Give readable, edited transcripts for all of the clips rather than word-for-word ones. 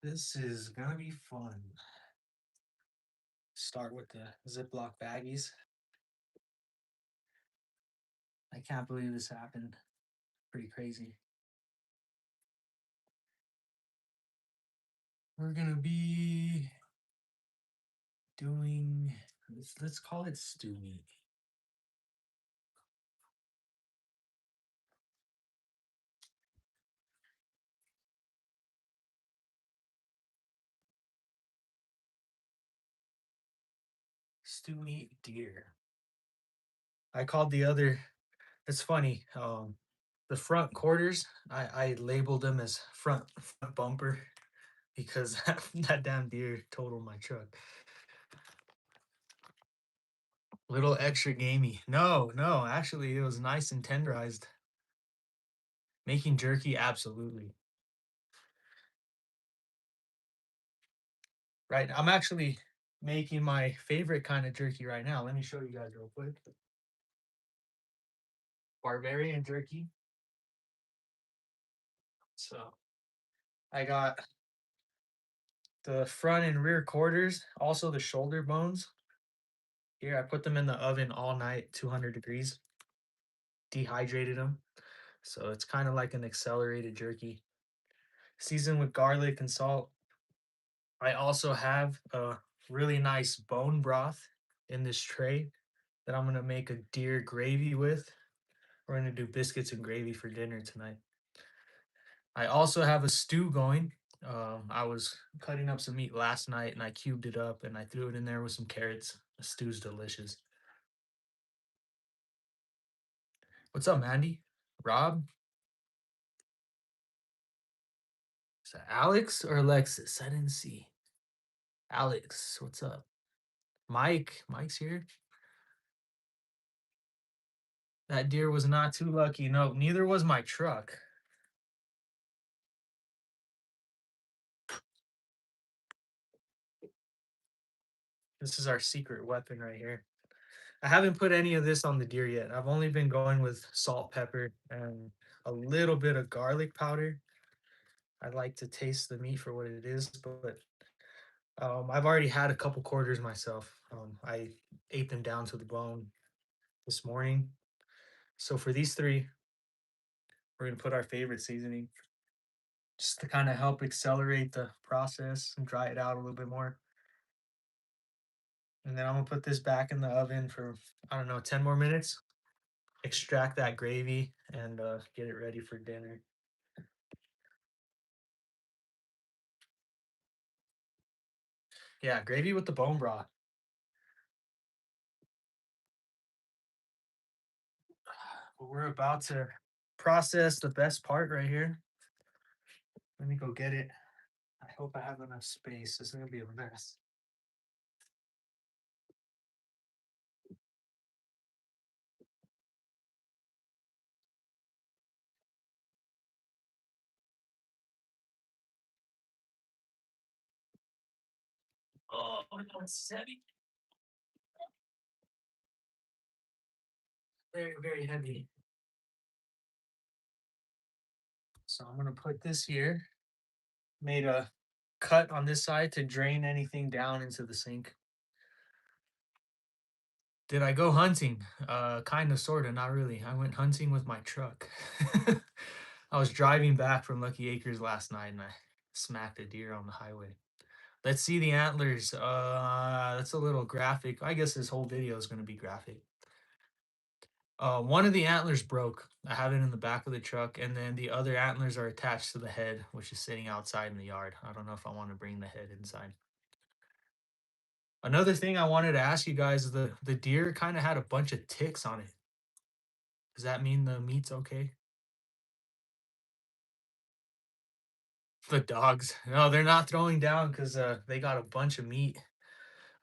This is gonna be fun. Start with the Ziploc baggies. I can't believe this happened. Pretty crazy. We're gonna be doing let's call it stew meat. Stew meat deer. I called the other it's funny. The front quarters, I labeled them as front bumper because that damn deer totaled my truck. Little extra gamey. No, no, actually it was nice and tenderized. Making jerky, absolutely. Right. I'm actually making my favorite kind of jerky right now. Let me show you guys real quick. Barbarian jerky. So I got the front and rear quarters, also the shoulder bones. Here, I put them in the oven all night, 200 degrees, dehydrated them. So it's kind of like an accelerated jerky, seasoned with garlic and salt. I also have a really nice bone broth in this tray that I'm gonna make a deer gravy with. We're gonna do biscuits and gravy for dinner tonight. I also have a stew going. I was cutting up some meat last night and I cubed it up and I threw it in there with some carrots. The stew's delicious. What's up, Mandy? Rob? Is that Alex or Alexis? I didn't see. Alex, what's up? Mike, Mike's here. That deer was not too lucky. No, neither was my truck. This is our secret weapon right here. I haven't put any of this on the deer yet. I've only been going with salt, pepper, and a little bit of garlic powder. I like to taste the meat for what it is, but I've already had a couple quarters myself. I ate them down to the bone this morning. So for these three, we're gonna put our favorite seasoning just to kind of help accelerate the process and dry it out a little bit more. And then I'm gonna put this back in the oven for I don't know 10 more minutes. Extract that gravy and get it ready for dinner. Yeah, gravy with the bone broth. Well, we're about to process the best part right here. Let me go get it. I hope I have enough space. This is gonna be a mess. Oh, no, it's heavy. Very, very heavy. So I'm gonna put this here. Made a cut on this side to drain anything down into the sink. Did I go hunting? Kind of, sort of, not really. I went hunting with my truck. I was driving back from Lucky Acres last night and I smacked a deer on the highway. Let's see the antlers. That's a little graphic. I guess this whole video is going to be graphic. One of the antlers broke. I have it in the back of the truck, and then the other antlers are attached to the head, which is sitting outside in the yard. I don't know if I want to bring the head inside. Another thing I wanted to ask you guys, the deer kind of had a bunch of ticks on it. Does that mean the meat's okay? The dogs. No, they're not throwing down because they got a bunch of meat.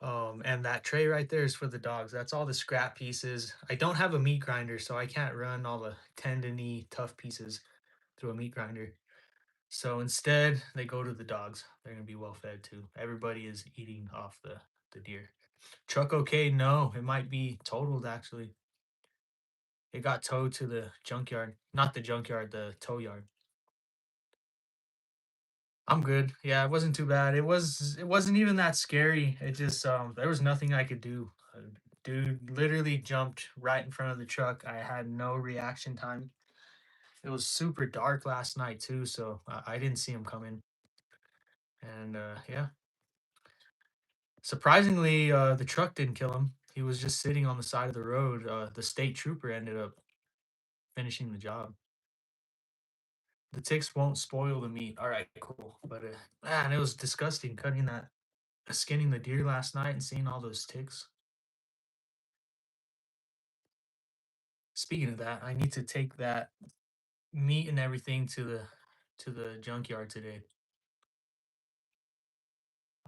And that tray right there is for the dogs. That's all the scrap pieces. I don't have a meat grinder, so I can't run all the tendony tough pieces through a meat grinder. So instead, they go to the dogs. They're gonna be well fed too. Everybody is eating off the deer. Truck okay? No, it might be totaled actually. It got towed to the junkyard. Not the junkyard, the tow yard. I'm good. Yeah, it wasn't too bad. It wasn't even that scary. It just there was nothing I could do. Dude literally jumped right in front of the truck. I had no reaction time. It was super dark last night too, so I didn't see him coming. And yeah, surprisingly, the truck didn't kill him. He was just sitting on the side of the road. The state trooper ended up finishing the job. The ticks won't spoil the meat. All right, cool. But man, it was disgusting cutting that, skinning the deer last night and seeing all those ticks. Speaking of that, I need to take that meat and everything to the junkyard today.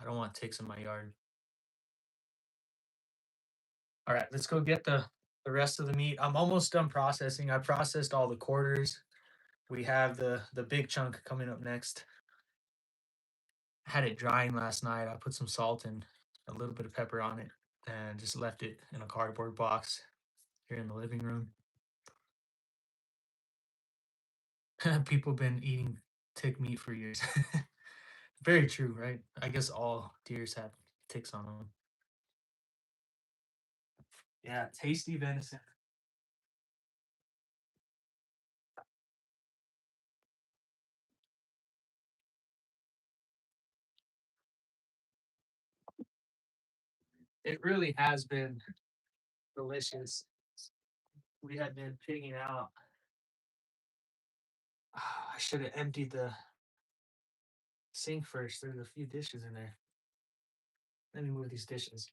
I don't want ticks in my yard. All right, let's go get the rest of the meat. I'm almost done processing. I processed all the quarters. We have the big chunk coming up next. I had it drying last night. I put some salt and a little bit of pepper on it and just left it in a cardboard box here in the living room. People been eating tick meat for years. Very true, right? I guess all deers have ticks on them. Yeah, tasty venison. It really has been delicious. We had been picking out. I should have emptied the sink first. There's a few dishes in there. Let me move these dishes.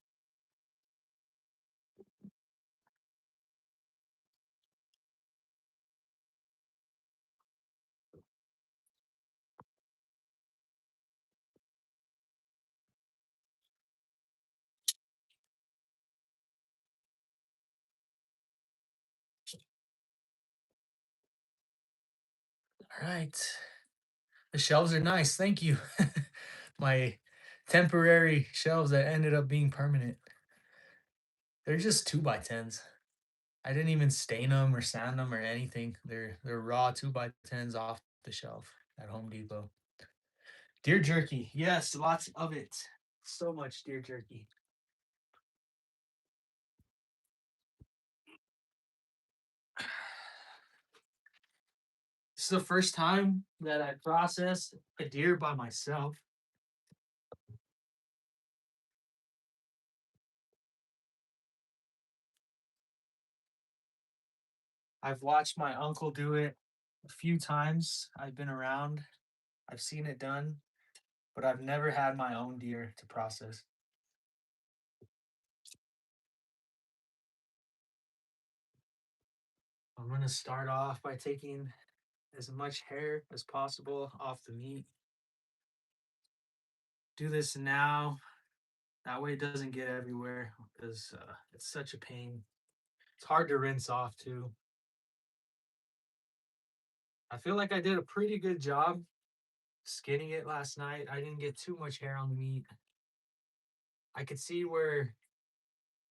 All right. The shelves are nice. Thank you. My temporary shelves that ended up being permanent. They're just 2x10s. I didn't even stain them or sand them or anything. They're raw 2x10s off the shelf at Home Depot. Deer jerky. Yes, lots of it. So much deer jerky. This is the first time that I processed a deer by myself. I've watched my uncle do it a few times. I've been around. I've seen it done, but I've never had my own deer to process. I'm gonna start off by taking as much hair as possible off the meat. Do this now. That way it doesn't get everywhere because it's such a pain. It's hard to rinse off too. I feel like I did a pretty good job skinning it last night. I didn't get too much hair on the meat. I could see where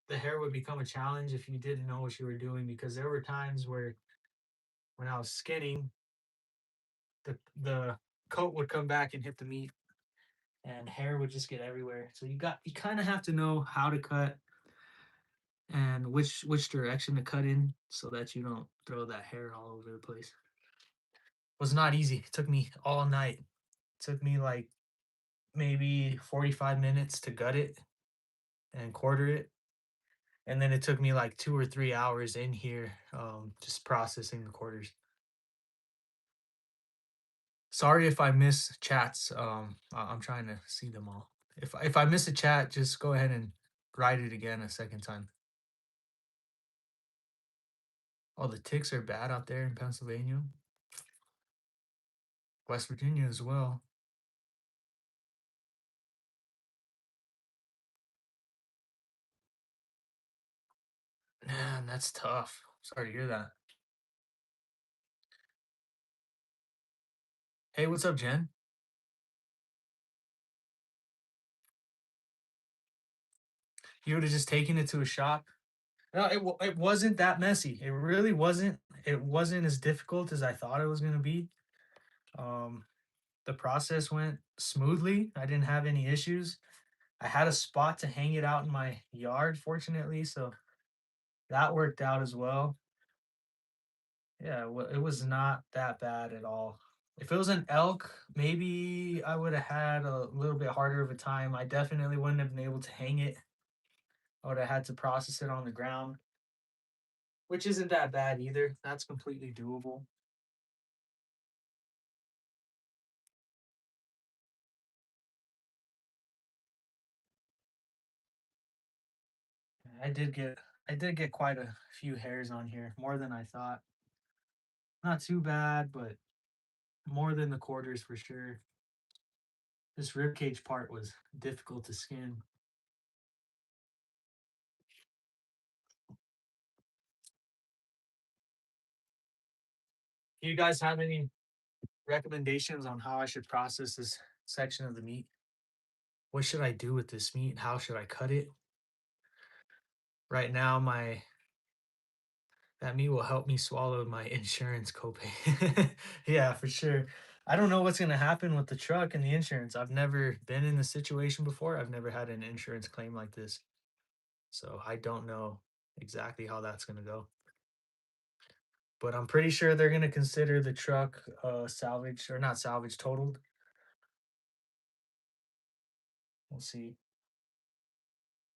the hair would become a challenge if you didn't know what you were doing because there were times where when I was skinning, the coat would come back and hit the meat and hair would just get everywhere. So you kind of have to know how to cut and which direction to cut in so that you don't throw that hair all over the place. It was not easy. It took me all night. It took me like maybe 45 minutes to gut it and quarter it. And then it took me like 2 or 3 hours in here just processing the quarters. Sorry if I miss chats. I'm trying to see them all. If I miss a chat, just go ahead and write it again a second time. Oh, the ticks are bad out there in Pennsylvania, West Virginia as well. Man, that's tough. Sorry to hear that. Hey, what's up, Jen? You would have just taken it to a shop. No, it wasn't that messy. It really wasn't. It wasn't as difficult as I thought it was gonna be. Um, the process went smoothly. I didn't have any issues. I had a spot to hang it out in my yard, fortunately, so that worked out as well. Yeah, it was not that bad at all. If it was an elk, maybe I would have had a little bit harder of a time. I definitely wouldn't have been able to hang it. I would have had to process it on the ground, which isn't that bad either. That's completely doable. I did get quite a few hairs on here, more than I thought. Not too bad, but more than the quarters for sure. This ribcage part was difficult to skin. Do you guys have any recommendations on how I should process this section of the meat? What should I do with this meat? How should I cut it? Right now, my that meat will help me swallow my insurance copay. Yeah, for sure. I don't know what's gonna happen with the truck and the insurance. I've never been in this situation before. I've never had an insurance claim like this. So I don't know exactly how that's gonna go. But I'm pretty sure they're gonna consider the truck salvage or not salvage, totaled. We'll see.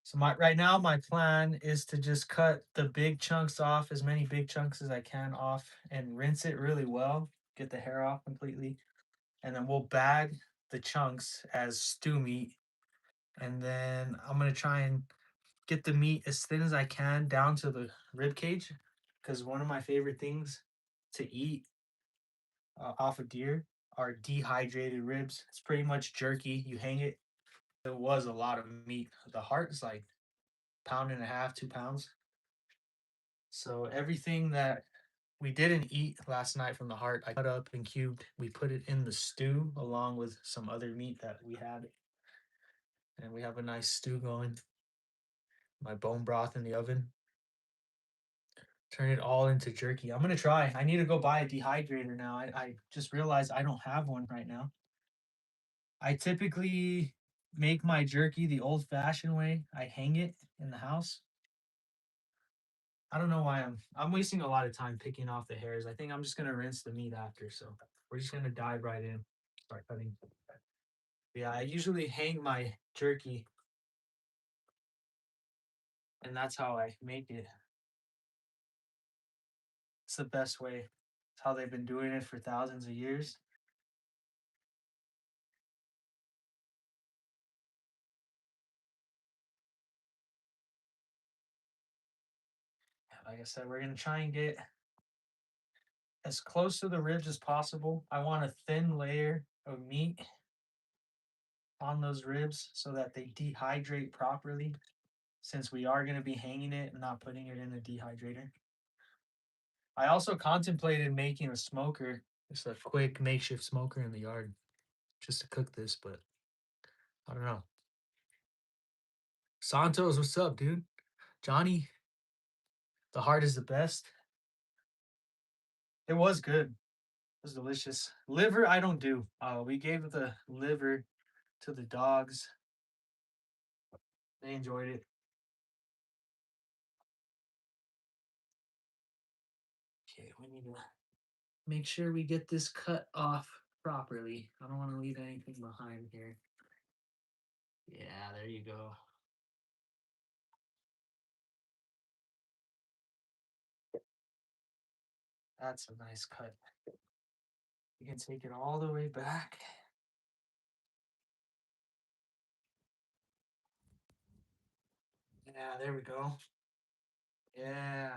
So my right now my plan is to just cut the big chunks off, as many big chunks as I can off, and rinse it really well, get the hair off completely, and then we'll bag the chunks as stew meat. And then I'm gonna try and get the meat as thin as I can down to the rib cage, because one of my favorite things to eat off a deer are dehydrated ribs. It's pretty much jerky. You hang it. It was a lot of meat. The heart is like pound and a half, 2 pounds. So everything that we didn't eat last night from the heart, I cut up and cubed. We put it in the stew along with some other meat that we had, and we have a nice stew going. My bone broth in the oven. Turn it all into jerky. I'm gonna try. I need to go buy a dehydrator now. I just realized I don't have one right now. I typically make my jerky the old fashioned way. I hang it in the house. I don't know why I'm wasting a lot of time picking off the hairs. I think I'm just gonna rinse the meat after. So we're just gonna dive right in, start cutting. Yeah, I usually hang my jerky, and that's how I make it. It's the best way. It's how they've been doing it for thousands of years. Like I said, we're gonna try and get as close to the ribs as possible. I want a thin layer of meat on those ribs so that they dehydrate properly, since we are going to be hanging it and not putting it in a dehydrator. I also contemplated making a smoker, just a quick makeshift smoker in the yard, just to cook this, but I don't know. Santos, what's up, dude? Johnny, the heart is the best. It was good. It was delicious. Liver, I don't do. We gave the liver to the dogs. They enjoyed it. Okay, we need to make sure we get this cut off properly. I don't want to leave anything behind here. Yeah, there you go. That's a nice cut. You can take it all the way back. Yeah, there we go. Yeah.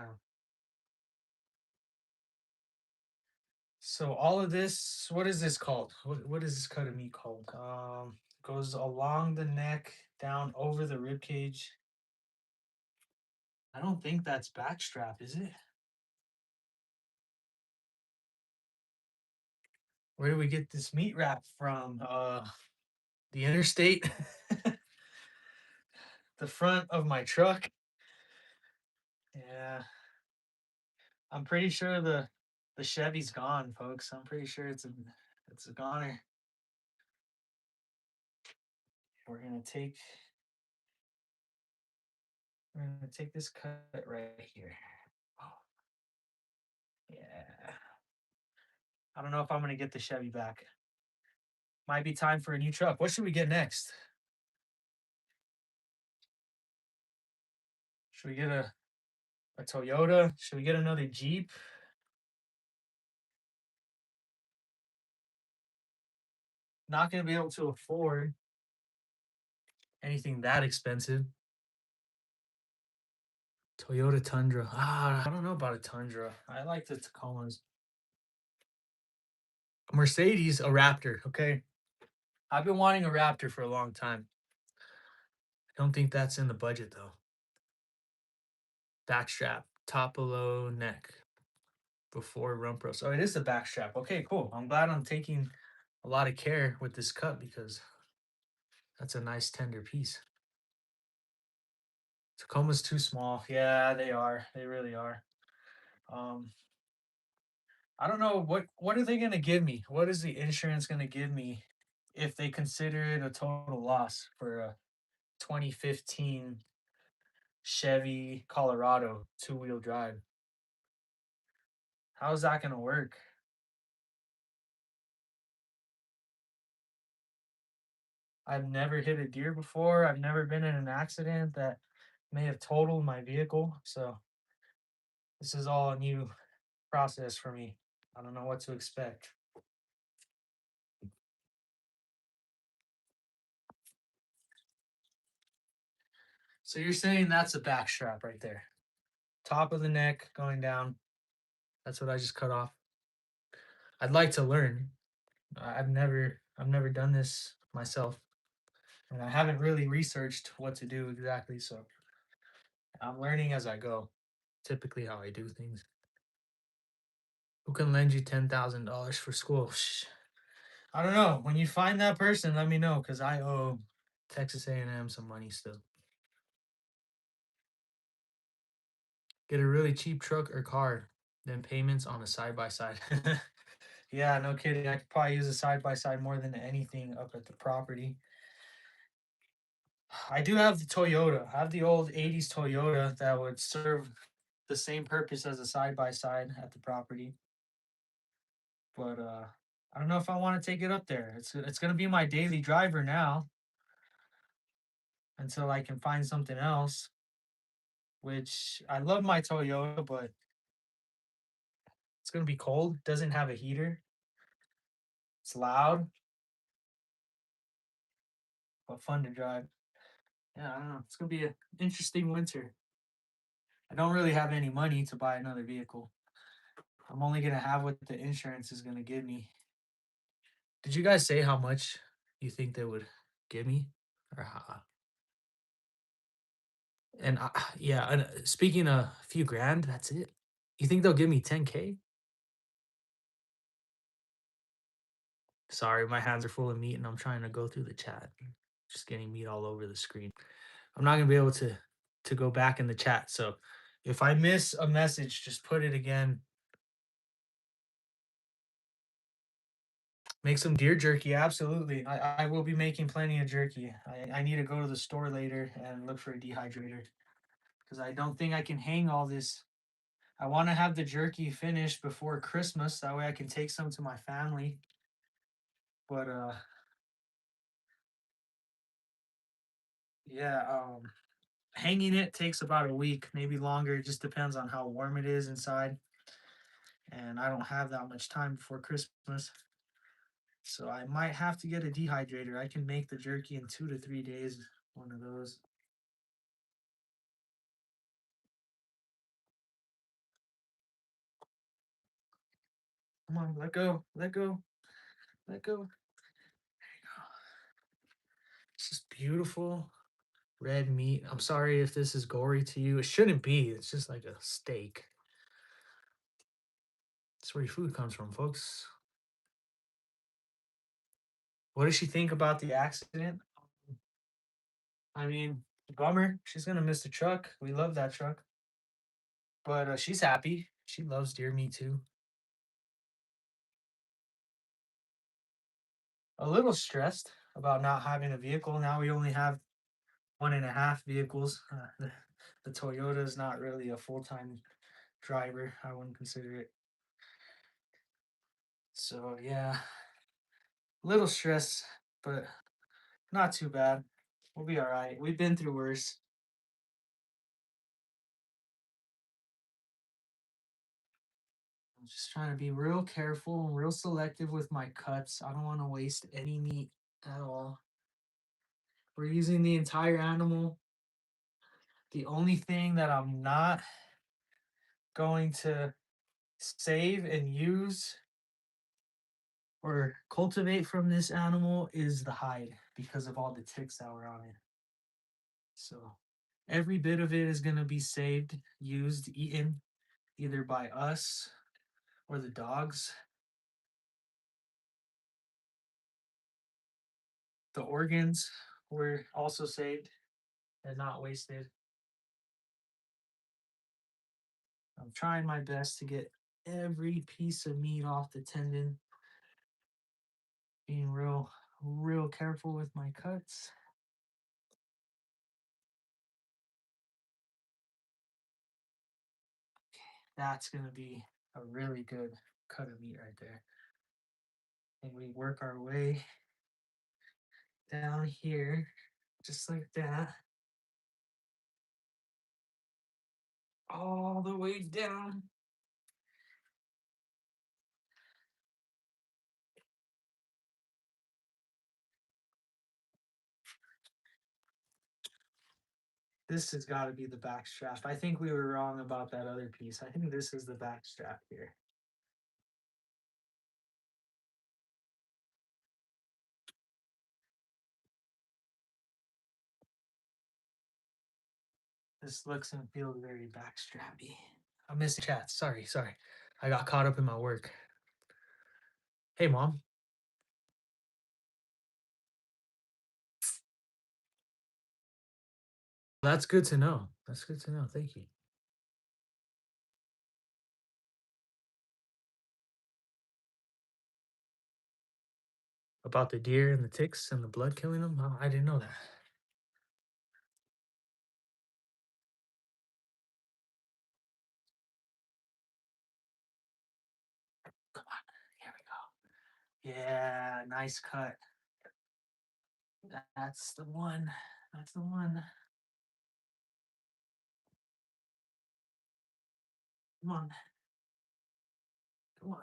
So all of this, what is this called? What is this cut of meat called? Goes along the neck, down over the rib cage. I don't think that's backstrap, is it? Where do we get this meat wrap from? The interstate, the front of my truck. Yeah, I'm pretty sure the Chevy's gone, folks. I'm pretty sure it's a goner. we're gonna take we're gonna take this cut right here. Oh, yeah. I don't know if I'm gonna get the Chevy back. Might be time for a new truck. What should we get next? Should we get a Toyota? Should we get another Jeep? Not gonna be able to afford anything that expensive. Toyota Tundra. I don't know about a Tundra. I like the Tacomas. Mercedes, a Raptor. Okay, I've been wanting a Raptor for a long time. I don't think that's in the budget though. Backstrap, top below neck, before rump roast. Oh, it is the backstrap. Okay, cool. I'm glad I'm taking a lot of care with this cut because that's a nice tender piece. Tacoma's too small. Yeah, they are. They really are. Um, I don't know what are they gonna give me? What is the insurance gonna give me if they consider it a total loss for a 2015 Chevy Colorado two-wheel drive? How is that gonna work? I've never hit a deer before. I've never been in an accident that may have totaled my vehicle. So this is all a new process for me. I don't know what to expect. So you're saying that's a back strap right there. Top of the neck going down. That's what I just cut off. I'd like to learn. I've never done this myself. And I haven't really researched what to do exactly, so I'm learning as I go. Typically how I do things. Who can lend you $10,000 for school? I don't know. When you find that person, let me know because I owe Texas A&M some money still. Get a really cheap truck or car, then payments on a side by side. Yeah, no kidding. I could probably use a side by side more than anything up at the property. I do have the Toyota. I have the old 80s Toyota that would serve the same purpose as a side by side at the property. But I don't know if I want to take it up there. It's gonna be my daily driver now until I can find something else. Which I love my Toyota, but it's gonna be cold. Doesn't have a heater. It's loud, but fun to drive. Yeah, I don't know. It's gonna be an interesting winter. I don't really have any money to buy another vehicle. I'm only gonna have what the insurance is gonna give me. Did you guys say how much you think they would give me? Or how, and yeah, and speaking of a few grand, that's it. You think they'll give me 10K? Sorry, my hands are full of meat and I'm trying to go through the chat. Just getting meat all over the screen. I'm not gonna be able to go back in the chat. So if I miss a message, just put it again. Make some deer jerky. Absolutely. I will be making plenty of jerky. I need to go to the store later and look for a dehydrator because I don't think I can hang all this. I want to have the jerky finished before Christmas. That way I can take some to my family. But yeah, hanging it takes about a week, maybe longer. It just depends on how warm it is inside. And I don't have that much time before Christmas. So I might have to get a dehydrator. I can make the jerky in 2 to 3 days. One of those. Come on, let go, let go, let go. It's just beautiful red meat. I'm sorry if this is gory to you. It shouldn't be. It's just like a steak. That's where your food comes from, folks. What does she think about the accident? I mean, bummer. She's gonna miss the truck. We love that truck, but she's happy. She loves deer meat too. A little stressed. about not having a vehicle. Now we only have one and a half vehicles. The Toyota is not really a full time driver. I wouldn't consider it. So yeah, little stress, but not too bad. We'll be all right. We've been through worse. I'm just trying to be real careful and real selective with my cuts. I don't want to waste any meat at all. We're using the entire animal. The only thing that I'm not going to save and use or cultivate from this animal is the hide because of all the ticks that were on it. So every bit of it is going to be saved, used, eaten either by us or the dogs. The organs were also saved and not wasted. I'm trying my best to get every piece of meat off the tendon, being real careful with my cuts. That's going to be a really good cut of meat right there. And we work our way down here, just like that, all the way down. This has got to be the back strap. I think we were wrong about that other piece. I think this is the back strap here. This looks and feels very backstrappy. I'm missing chat. Sorry. I got caught up in my work. Hey, mom. That's good to know. That's good to know. Thank you. About the deer and the ticks and the blood killing them? Oh, I didn't know that. Come on. Here we go. Yeah, nice cut. That's the one. That's the one. Come on. Come on.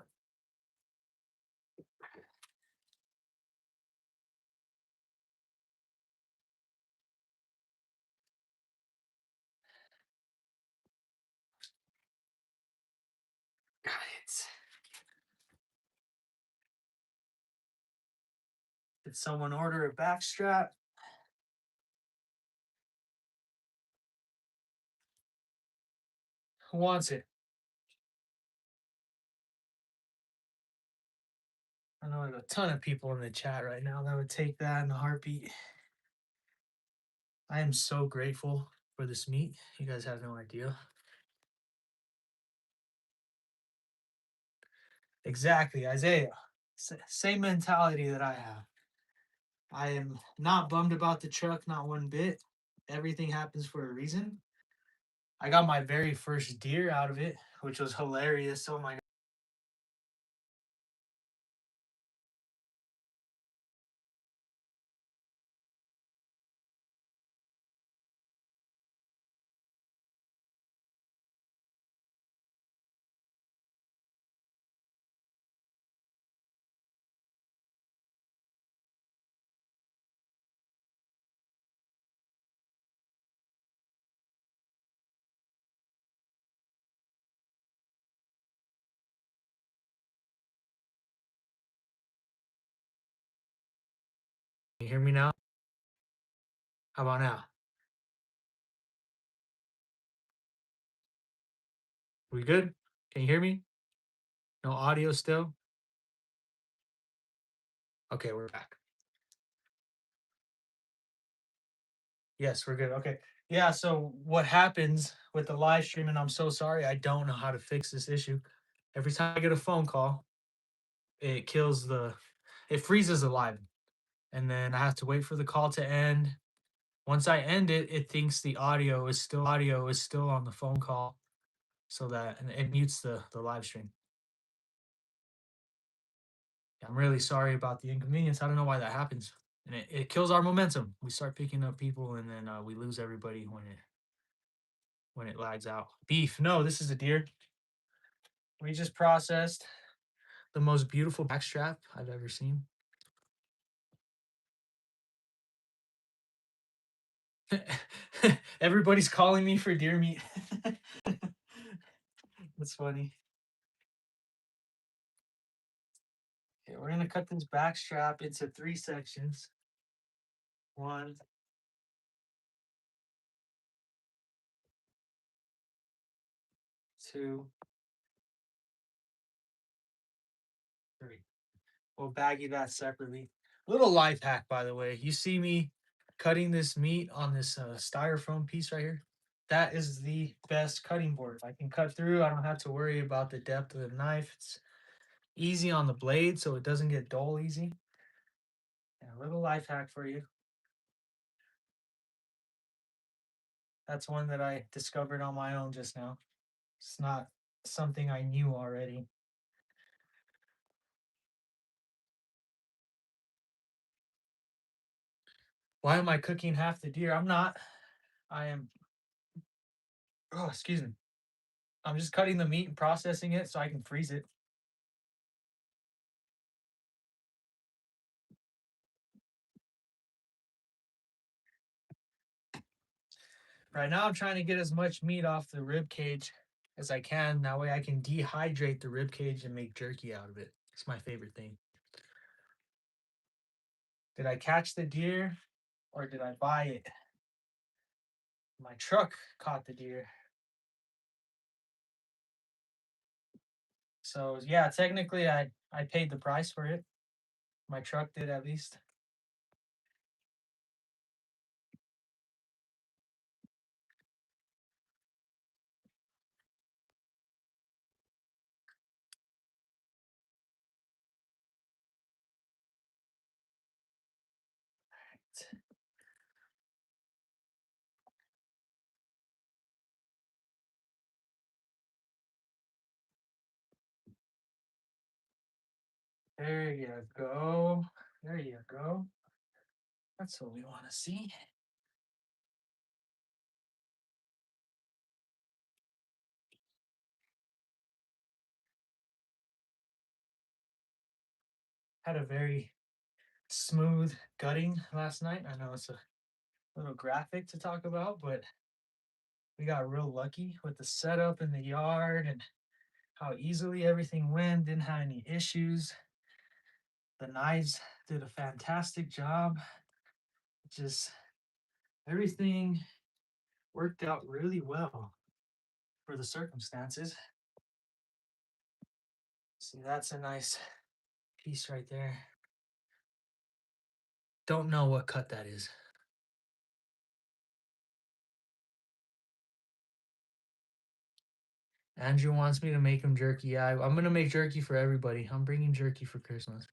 Got it. Did someone order a backstrap? Who wants it? I know there's a ton of people in the chat right now that would take that in a heartbeat. I am so grateful for this meat. You guys have no idea. Exactly, Isaiah. Same mentality that I have. I am not bummed about the truck, not one bit. Everything happens for a reason. I got my very first deer out of it, which was hilarious. Oh my Can you hear me now? How about now? We good? Can you hear me? No audio still? Okay, we're back. Yes, we're good. Okay. Yeah, so what happens with the live stream, and I'm so sorry, I don't know how to fix this issue. Every time I get a phone call, it kills the, it freezes the live. and then I have to wait for the call to end. Once I end it, it thinks the audio is still on the phone call, so that and it mutes the live stream. I'm really sorry about the inconvenience. I don't know why that happens. And it kills our momentum. We start picking up people and then we lose everybody when it lags out. Beef. No, this is a deer. We just processed the most beautiful backstrap I've ever seen. Everybody's calling me for deer meat. That's funny. Okay, we're gonna cut this back strap into 3 sections. One, two, three. We'll baggy that separately. Little life hack, by the way. You see me cutting this meat on this styrofoam piece right here? That is the best cutting board. I can cut through. I don't have to worry about the depth of the knife. It's easy on the blade, so it doesn't get dull easy. And a little life hack for you. That's one that I discovered on my own just now. It's not something I knew already. Why am I cooking half the deer? I'm not. I am. Oh, excuse me. I'm just cutting the meat and processing it so I can freeze it. Right now, I'm trying to get as much meat off the rib cage as I can. That way, I can dehydrate the rib cage and make jerky out of it. It's my favorite thing. Did I catch the deer or did I buy it? My truck caught the deer. So yeah, technically I paid the price for it. My truck did at least. There you go. There you go. That's what we want to see. Had a very smooth gutting last night. I know it's a little graphic to talk about, but we got real lucky with the setup in the yard and how easily everything went. Didn't have any issues. The knives did a fantastic job. Just everything worked out really well for the circumstances. See, that's a nice piece right there. Don't know what cut that is. Andrew wants me to make him jerky. Yeah, I'm gonna make jerky for everybody. I'm bringing jerky for Christmas.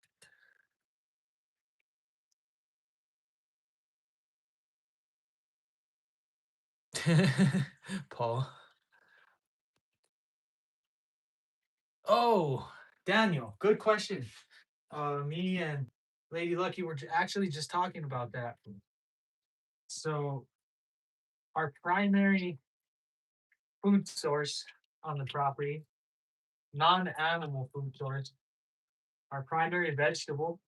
Paul. Oh, Daniel, good question. Me and Lady Lucky were actually just talking about that. So, our primary food source on the property, non-animal food source, our primary vegetable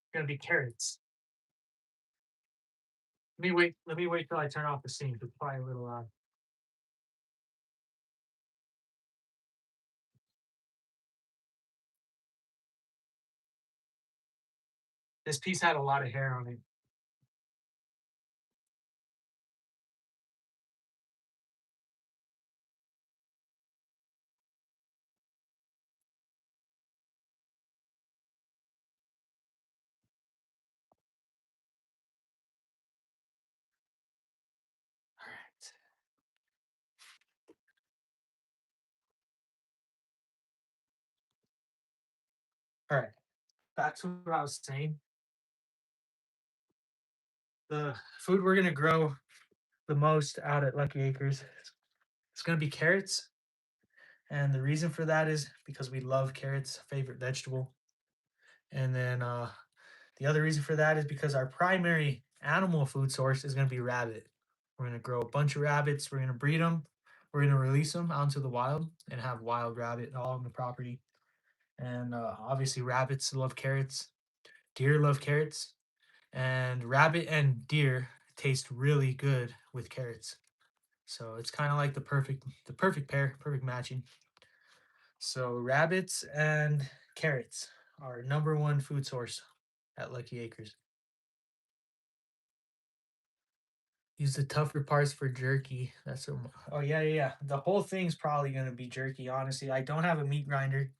is gonna be carrots. Let me wait. Let me wait till I turn off the sink. It's probably a little loud. This piece had a lot of hair on it. All right. All right. Back to what I was saying. The food we're gonna grow the most out at Lucky Acres, it's gonna be carrots. And the reason for that is because we love carrots, favorite vegetable. And then the other reason for that is because our primary animal food source is going to be rabbit. We're going to grow a bunch of rabbits. We're going to breed them. We're going to release them out into the wild and have wild rabbit all on the property. And obviously, rabbits love carrots. Deer love carrots. And rabbit and deer taste really good with carrots. So it's kind of like the perfect pair, perfect matching. So rabbits and carrots are number one food source at Lucky Acres. Use the tougher parts for jerky. That's a, oh yeah. The whole thing's probably gonna be jerky. Honestly, I don't have a meat grinder.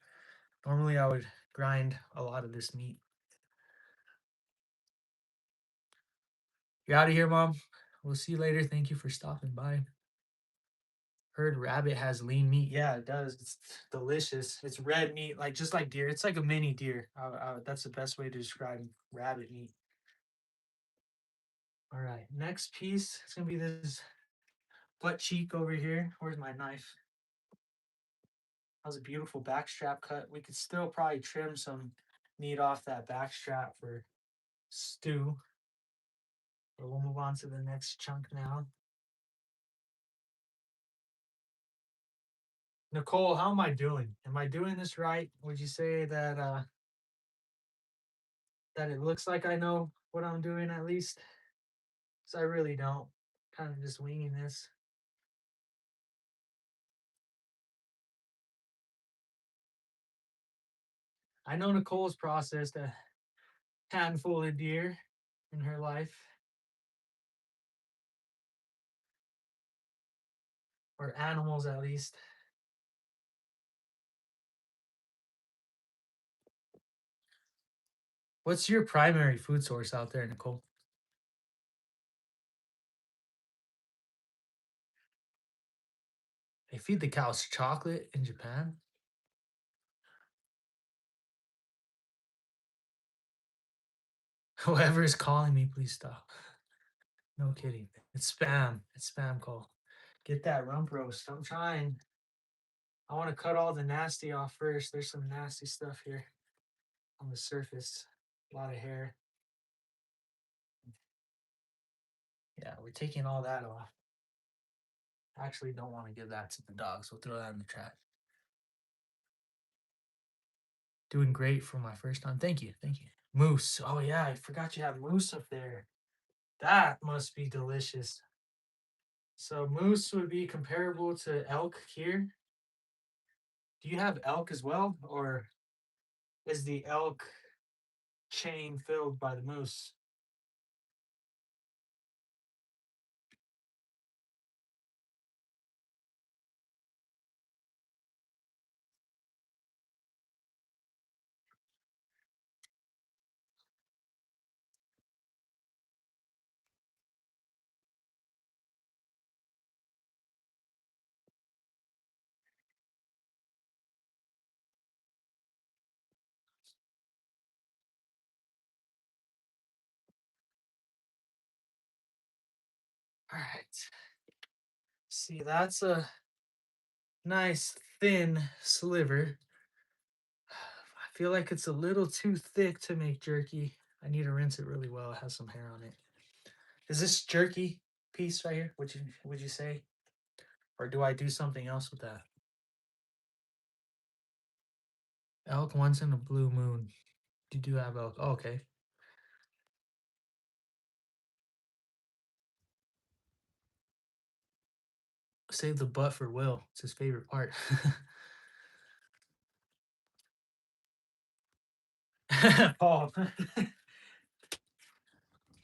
Normally, I would grind a lot of this meat. You're out of here, mom. We'll see you later. Thank you for stopping by. Heard rabbit has lean meat. Yeah, it does. It's delicious. It's red meat, like just like deer. It's like a mini deer. That's the best way to describe rabbit meat. All right, next piece. It's gonna be this butt cheek over here. Where's my knife? That was a beautiful backstrap cut. We could still probably trim some meat off that backstrap for stew. But we'll move on to the next chunk now. Nicole, how am I doing? Am I doing this right? Would you say that it looks like I know what I'm doing at least? Because I really don't. Kind of just winging this. I know Nicole's processed a handful of deer in her life, or animals at least. What's your primary food source out there, Nicole? They feed the cows chocolate in Japan. Whoever is calling me, please stop. No kidding. It's spam. It's spam call. Get that rump roast. I'm trying. I want to cut all the nasty off first. There's some nasty stuff here on the surface. A lot of hair. Yeah, we're taking all that off. I actually don't want to give that to the dogs. We'll throw that in the trash. Doing great for my first time. Thank you. Thank you. Moose. Oh, yeah. I forgot you have moose up there. That must be delicious. So, moose would be comparable to elk here. Do you have elk as well? Or is the elk chain filled by the moose? All right. See, that's a nice thin sliver. I feel like it's a little too thick to make jerky. I need to rinse it really well. It has some hair on it. Is this jerky piece right here? Would you say? Or do I do something else with that? Elk once in a blue moon. You do have elk. Oh, okay. Save the butt for Will. It's his favorite part. Paul.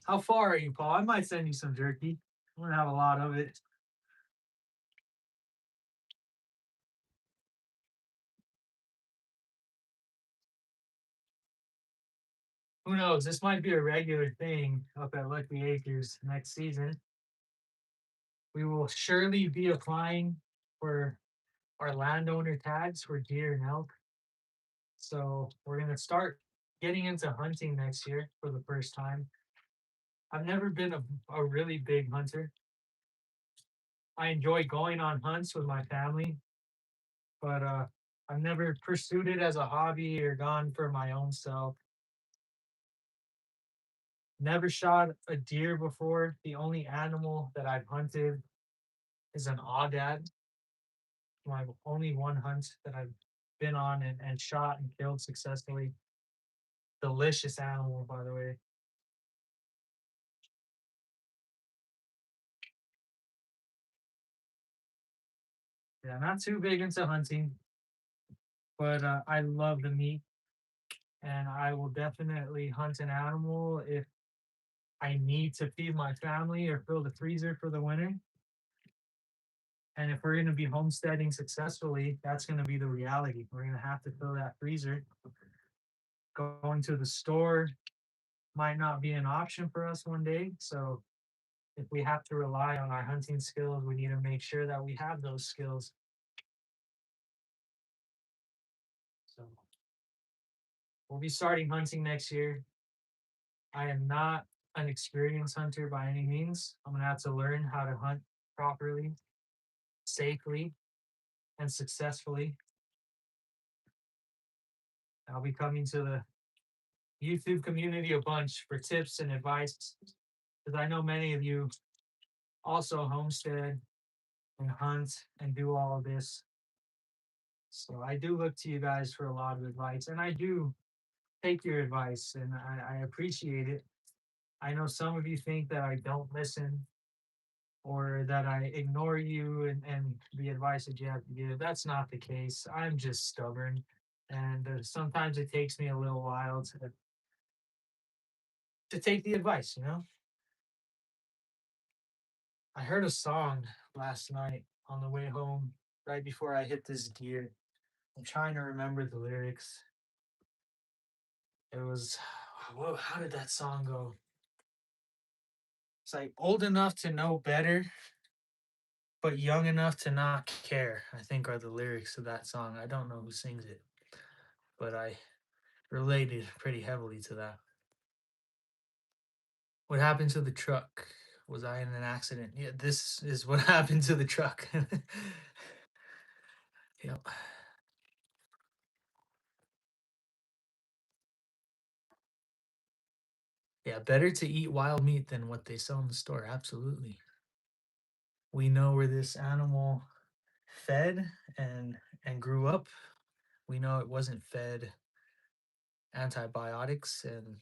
How far are you, Paul? I might send you some jerky. I'm gonna have a lot of it. Who knows? This might be a regular thing up at Lucky Acres next season. We will surely be applying for our landowner tags for deer and elk. So we're gonna start getting into hunting next year for the first time. I've never been a really big hunter. I enjoy going on hunts with my family, but I've never pursued it as a hobby or gone for my own self. Never shot a deer before. The only animal that I've hunted is an aoudad. My only one hunt that I've been on and shot and killed successfully. Delicious animal, by the way. Yeah, not too big into hunting, but I love the meat, and I will definitely hunt an animal if I need to feed my family or fill the freezer for the winter. And if we're going to be homesteading successfully, that's going to be the reality. We're going to have to fill that freezer. Going to the store might not be an option for us one day. So if we have to rely on our hunting skills, we need to make sure that we have those skills. So we'll be starting hunting next year. I am not an experienced hunter by any means. I'm going to have to learn how to hunt properly, safely, and successfully. I'll be coming to the YouTube community a bunch for tips and advice because I know many of you also homestead and hunt and do all of this. So I do look to you guys for a lot of advice, and I do take your advice, and I appreciate it. I know some of you think that I don't listen or that I ignore you and the advice that you have to give. That's not the case. I'm just stubborn, and sometimes it takes me a little while to take the advice. I heard a song last night on the way home, right before I hit this deer. I'm trying to remember the lyrics. It was, whoa, how did that song go? It's like old enough to know better, but young enough to not care, I think are the lyrics of that song. I don't know who sings it, but I related pretty heavily to that. What happened to the truck? Was I in an accident? Yeah, this is what happened to the truck. Yep. Yeah, better to eat wild meat than what they sell in the store. Absolutely. We know where this animal fed and grew up. We know it wasn't fed antibiotics and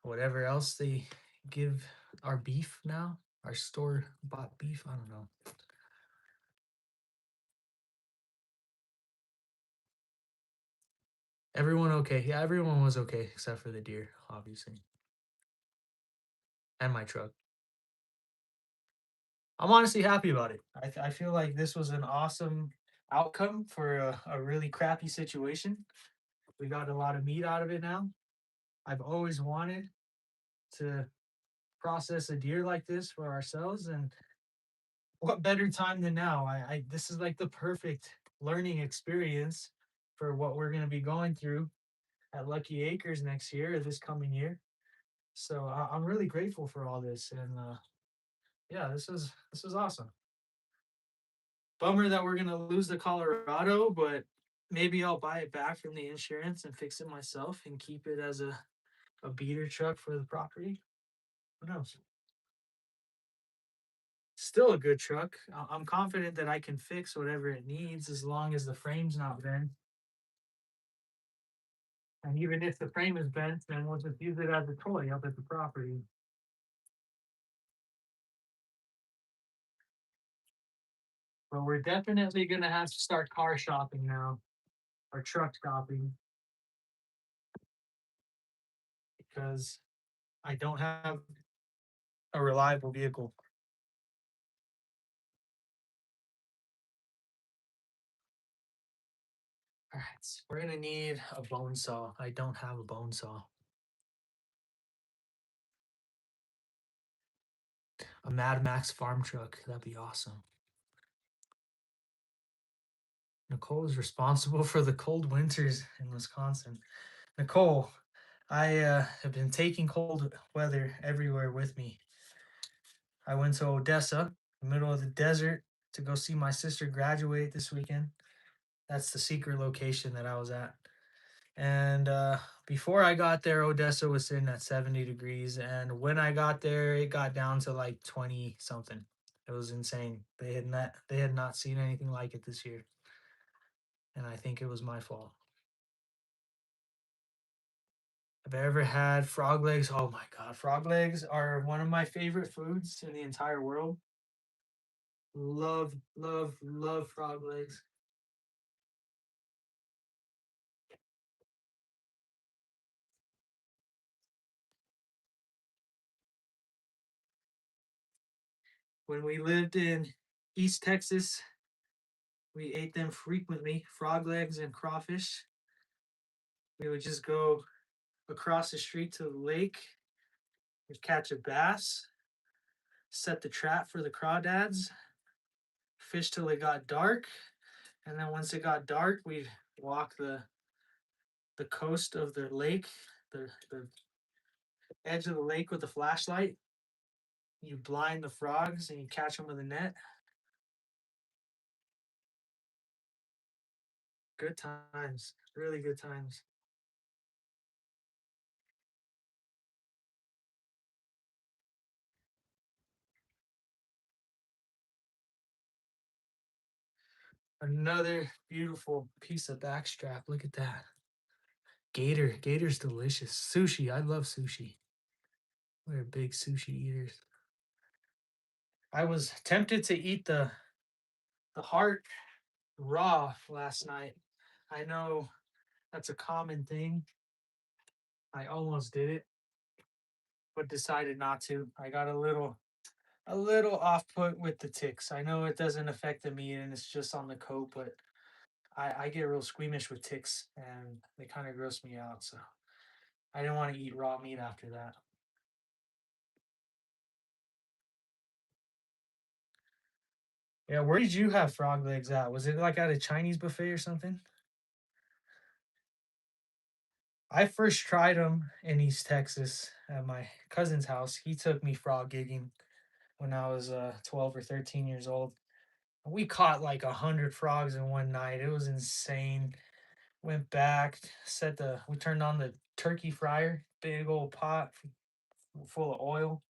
whatever else they give our beef now, our store bought beef. I don't know. Everyone okay? Yeah, everyone was okay except for the deer, obviously, and my truck. I'm honestly happy about it. I feel like this was an awesome outcome for a really crappy situation. We got a lot of meat out of it now. I've always wanted to process a deer like this for ourselves, and what better time than now? I this is like the perfect learning experience for what we're going to be going through at Lucky Acres next year, or this coming year. So I'm really grateful for all this, and yeah, this is awesome. Bummer that we're gonna lose the Colorado, but maybe I'll buy it back from the insurance and fix it myself and keep it as a beater truck for the property. Who knows? Still a good truck. I'm confident that I can fix whatever it needs as long as the frame's not bent. And even if the frame is bent, then we'll just use it as a toy up at the property. But we're definitely gonna have to start car shopping now, or truck shopping, because I don't have a reliable vehicle. All right, we're gonna need a bone saw. I don't have a bone saw. A Mad Max farm truck. That'd be awesome. Nicole is responsible for the cold winters in Wisconsin. Nicole, I have been taking cold weather everywhere with me. I went to Odessa, the middle of the desert, to go see my sister graduate this weekend. That's the secret location that I was at. And before I got there, Odessa was sitting at 70 degrees. And when I got there, it got down to like 20 something. It was insane. They had not seen anything like it this year. And I think it was my fault. Have I ever had frog legs? Oh my god, frog legs are one of my favorite foods in the entire world. Love, love, love frog legs. When we lived in East Texas, we ate them frequently, frog legs and crawfish. We would just go across the street to the lake, we'd catch a bass, set the trap for the crawdads, fish till it got dark, and then once it got dark, we'd walk the coast of the lake, the edge of the lake with a flashlight. You blind the frogs and you catch them with a net. Good times, really good times. Another beautiful piece of backstrap. Look at that. Gator. Gator's delicious. Sushi. I love sushi. We're big sushi eaters. I was tempted to eat the heart raw last night. I know that's a common thing. I almost did it, but decided not to. I got a little off put with the ticks. I know it doesn't affect the meat and it's just on the coat, but I get real squeamish with ticks and they kind of gross me out. So I didn't want to eat raw meat after that. Yeah, where did you have frog legs at? Was it like at a Chinese buffet or something? I first tried them in East Texas at my cousin's house. He took me frog gigging when I was 12 or 13 years old. We caught like 100 frogs in one night. It was insane. Went back, we turned on the turkey fryer, big old pot full of oil,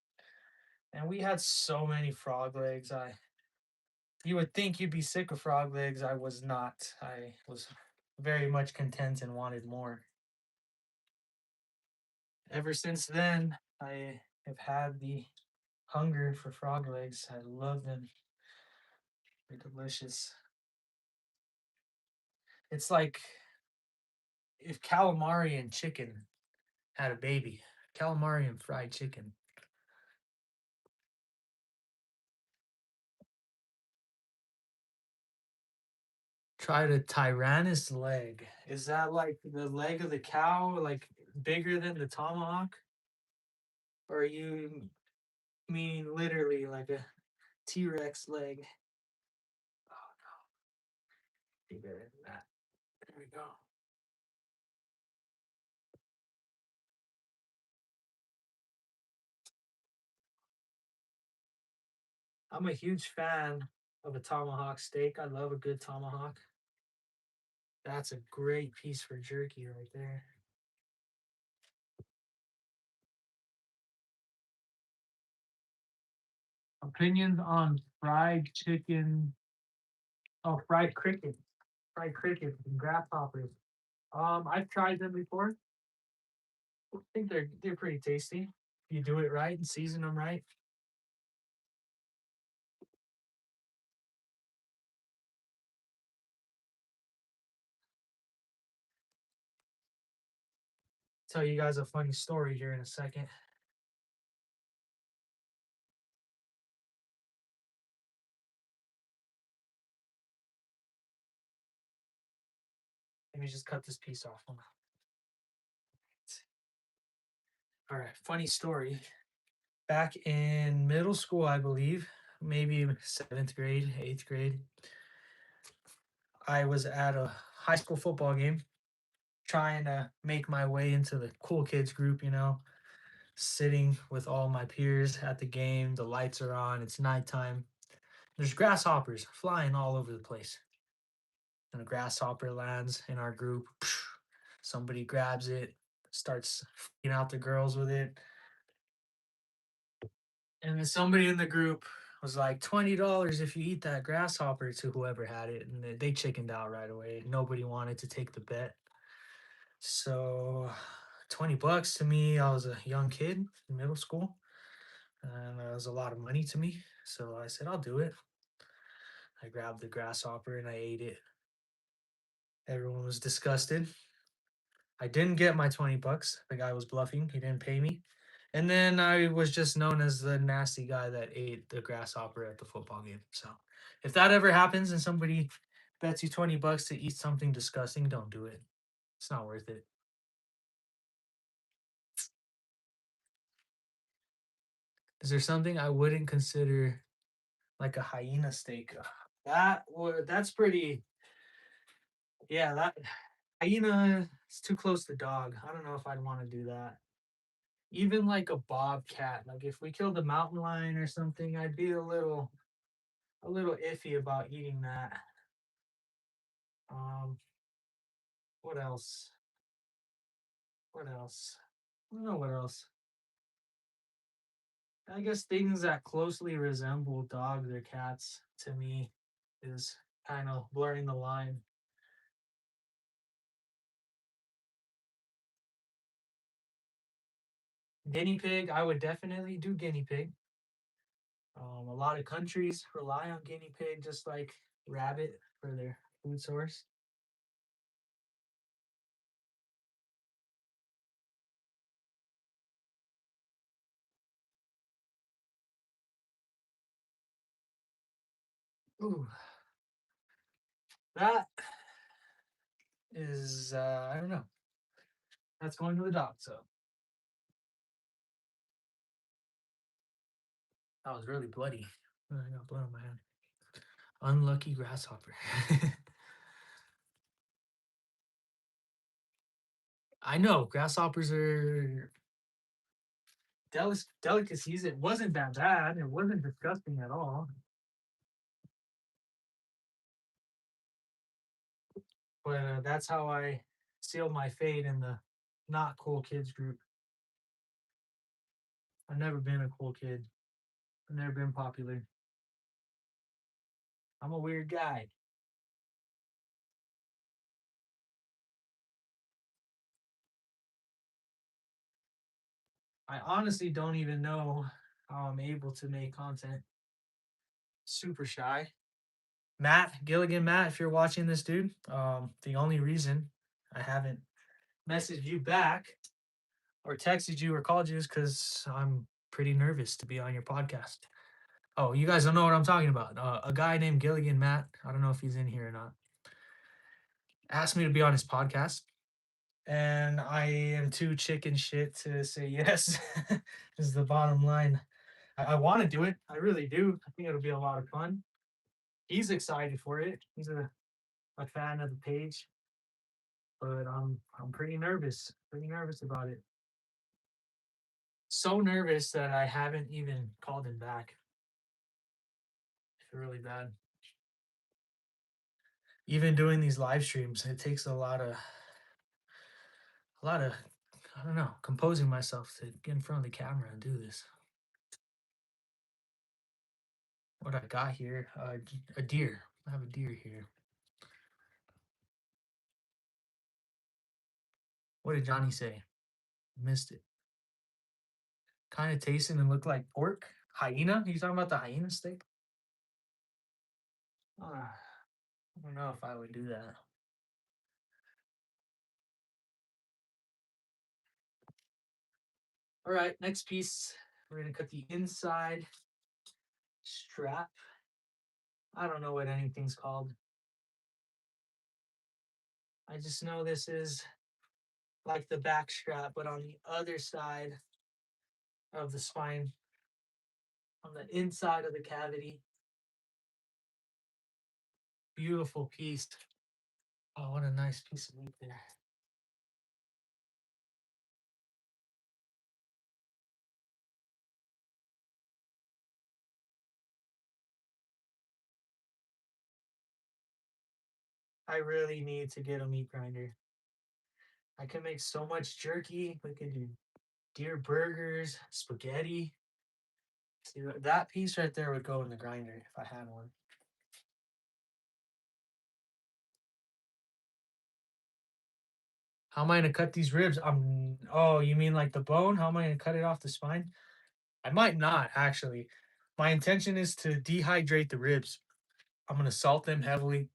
and we had so many frog legs. You would think you'd be sick of frog legs. I was not. I was very much content and wanted more. Ever since then, I have had the hunger for frog legs. I love them. They're delicious. It's like if calamari and chicken had a baby. Calamari and fried chicken. Try the Tyrannus leg. Is that like the leg of the cow, like bigger than the tomahawk? Or are you meaning literally like a T Rex leg? Oh no, bigger than that. There we go. I'm a huge fan of a tomahawk steak. I love a good tomahawk. That's a great piece for jerky right there. Opinions on fried chicken. Oh, fried cricket. Fried cricket and grasshoppers. I've tried them before. I think they're pretty tasty. If you do it right and season them right. Tell you guys a funny story here in a second. Let me just cut this piece off. All right, funny story. Back in middle school, I believe, maybe seventh grade, eighth grade, I was at a high school football game trying to make my way into the cool kids group, sitting with all my peers at the game. The lights are on, it's nighttime. There's grasshoppers flying all over the place. And a grasshopper lands in our group. Somebody grabs it, starts freaking out the girls with it. And then somebody in the group was like, $20 if you eat that grasshopper to whoever had it. And they chickened out right away. Nobody wanted to take the bet. So $20 to me, I was a young kid in middle school. And it was a lot of money to me. So I said, I'll do it. I grabbed the grasshopper and I ate it. Everyone was disgusted. I didn't get my $20. The guy was bluffing. He didn't pay me. And then I was just known as the nasty guy that ate the grasshopper at the football game. So if that ever happens and somebody bets you $20 to eat something disgusting, don't do it. It's not worth it. Is there something I wouldn't consider like a hyena steak? That's pretty. Yeah, that hyena is too close to dog. I don't know if I'd want to do that. Even like a bobcat, like if we killed a mountain lion or something, I'd be a little iffy about eating that. Um, what else? What else? I don't know what else. I guess things that closely resemble dogs or cats to me is kind of blurring the line. Guinea pig, I would definitely do guinea pig. A lot of countries rely on guinea pig just like rabbit for their food source. Ooh, that is, I don't know. That's going to the dog. So that was really bloody. I got blood on my hand. Unlucky grasshopper. I know grasshoppers are delicacies. It wasn't that bad. It wasn't disgusting at all. But that's how I sealed my fate in the not cool kids group. I've never been a cool kid. I've never been popular. I'm a weird guy. I honestly don't even know how I'm able to make content. Super shy. Matt Gilligan, Matt, if you're watching this, dude, the only reason I haven't messaged you back or texted you or called you is because I'm pretty nervous to be on your podcast. Oh, you guys don't know what I'm talking about. A guy named Gilligan Matt, I don't know if he's in here or not, asked me to be on his podcast. And I am too chicken shit to say yes, is the bottom line. I want to do it. I really do. I think it'll be a lot of fun. He's excited for it. He's a fan of the page, but I'm pretty nervous about it. So nervous that I haven't even called him back. I feel really bad. Even doing these live streams, it takes a lot of I don't know, composing myself to get in front of the camera and do this. What I got here, a deer. I have a deer here. What did Johnny say? Missed it. Kind of tasted and looked like pork. Hyena? You talking about the hyena steak? I don't know if I would do that. All right, next piece. We're gonna cut the inside strap. I don't know what anything's called. I just know this is like the back strap, but on the other side of the spine, on the inside of the cavity. Beautiful piece. Oh, what a nice piece of meat there. I really need to get a meat grinder. I can make so much jerky. We could do deer burgers, spaghetti. See, that piece right there would go in the grinder if I had one. How am I gonna cut these ribs? Oh, you mean like the bone? How am I gonna cut it off the spine? I might not actually. My intention is to dehydrate the ribs. I'm gonna salt them heavily.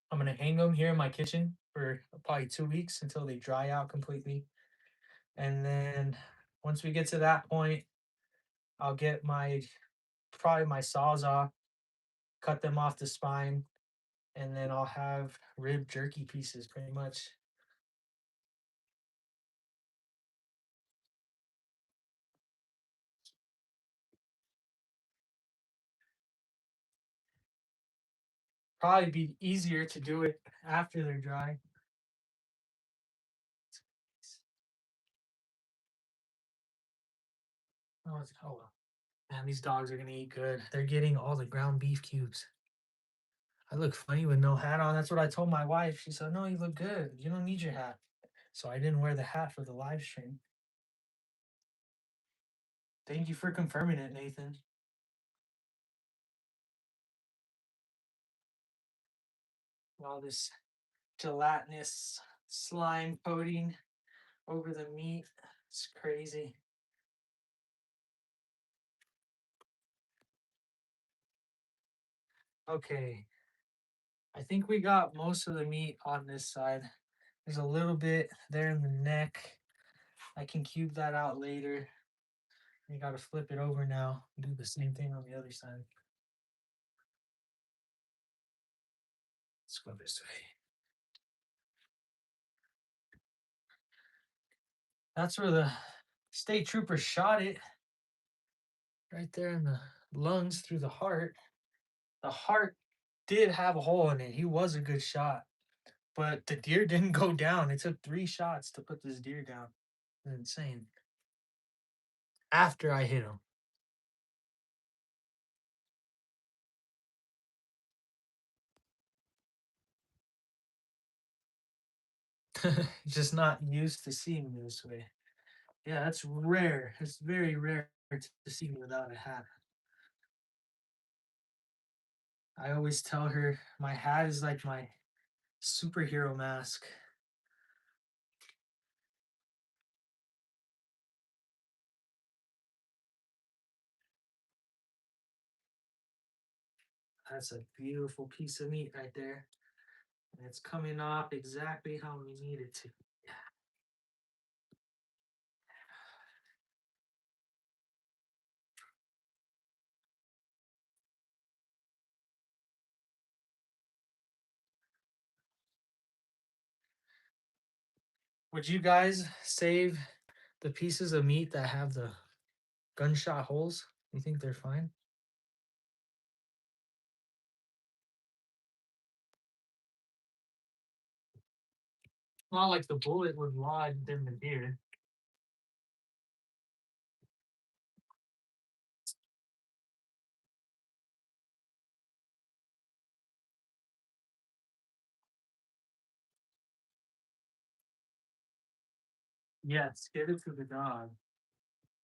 I'm gonna hang them here in my kitchen for probably 2 weeks until they dry out completely. And then once we get to that point, I'll get my probably my sawzall, cut them off the spine, and then I'll have rib jerky pieces pretty much. Probably be easier to do it after they're dry. Oh well. Man, these dogs are gonna eat good. They're getting all the ground beef cubes. I look funny with no hat on. That's what I told my wife. She said, "No, you look good. You don't need your hat." So I didn't wear the hat for the live stream. Thank you for confirming it, Nathan. All this gelatinous slime coating over the meat. It's crazy. Okay. I think we got most of the meat on this side. There's a little bit there in the neck. I can cube that out later. You got to flip it over now. Do the same thing on the other side. Let's go this way. That's where the state trooper shot it. Right there in the lungs through the heart. The heart did have a hole in it. He was a good shot. But the deer didn't go down. It took 3 shots to put this deer down. It's insane. After I hit him. Just not used to seeing me this way. Yeah, that's rare. It's very rare to see me without a hat. I always tell her my hat is like my superhero mask. That's a beautiful piece of meat right there. And it's coming off exactly how we need it to. Would you guys save the pieces of meat that have the gunshot holes? You think they're fine? Not like the bullet would lodge in the deer. Yes, give it to the dog.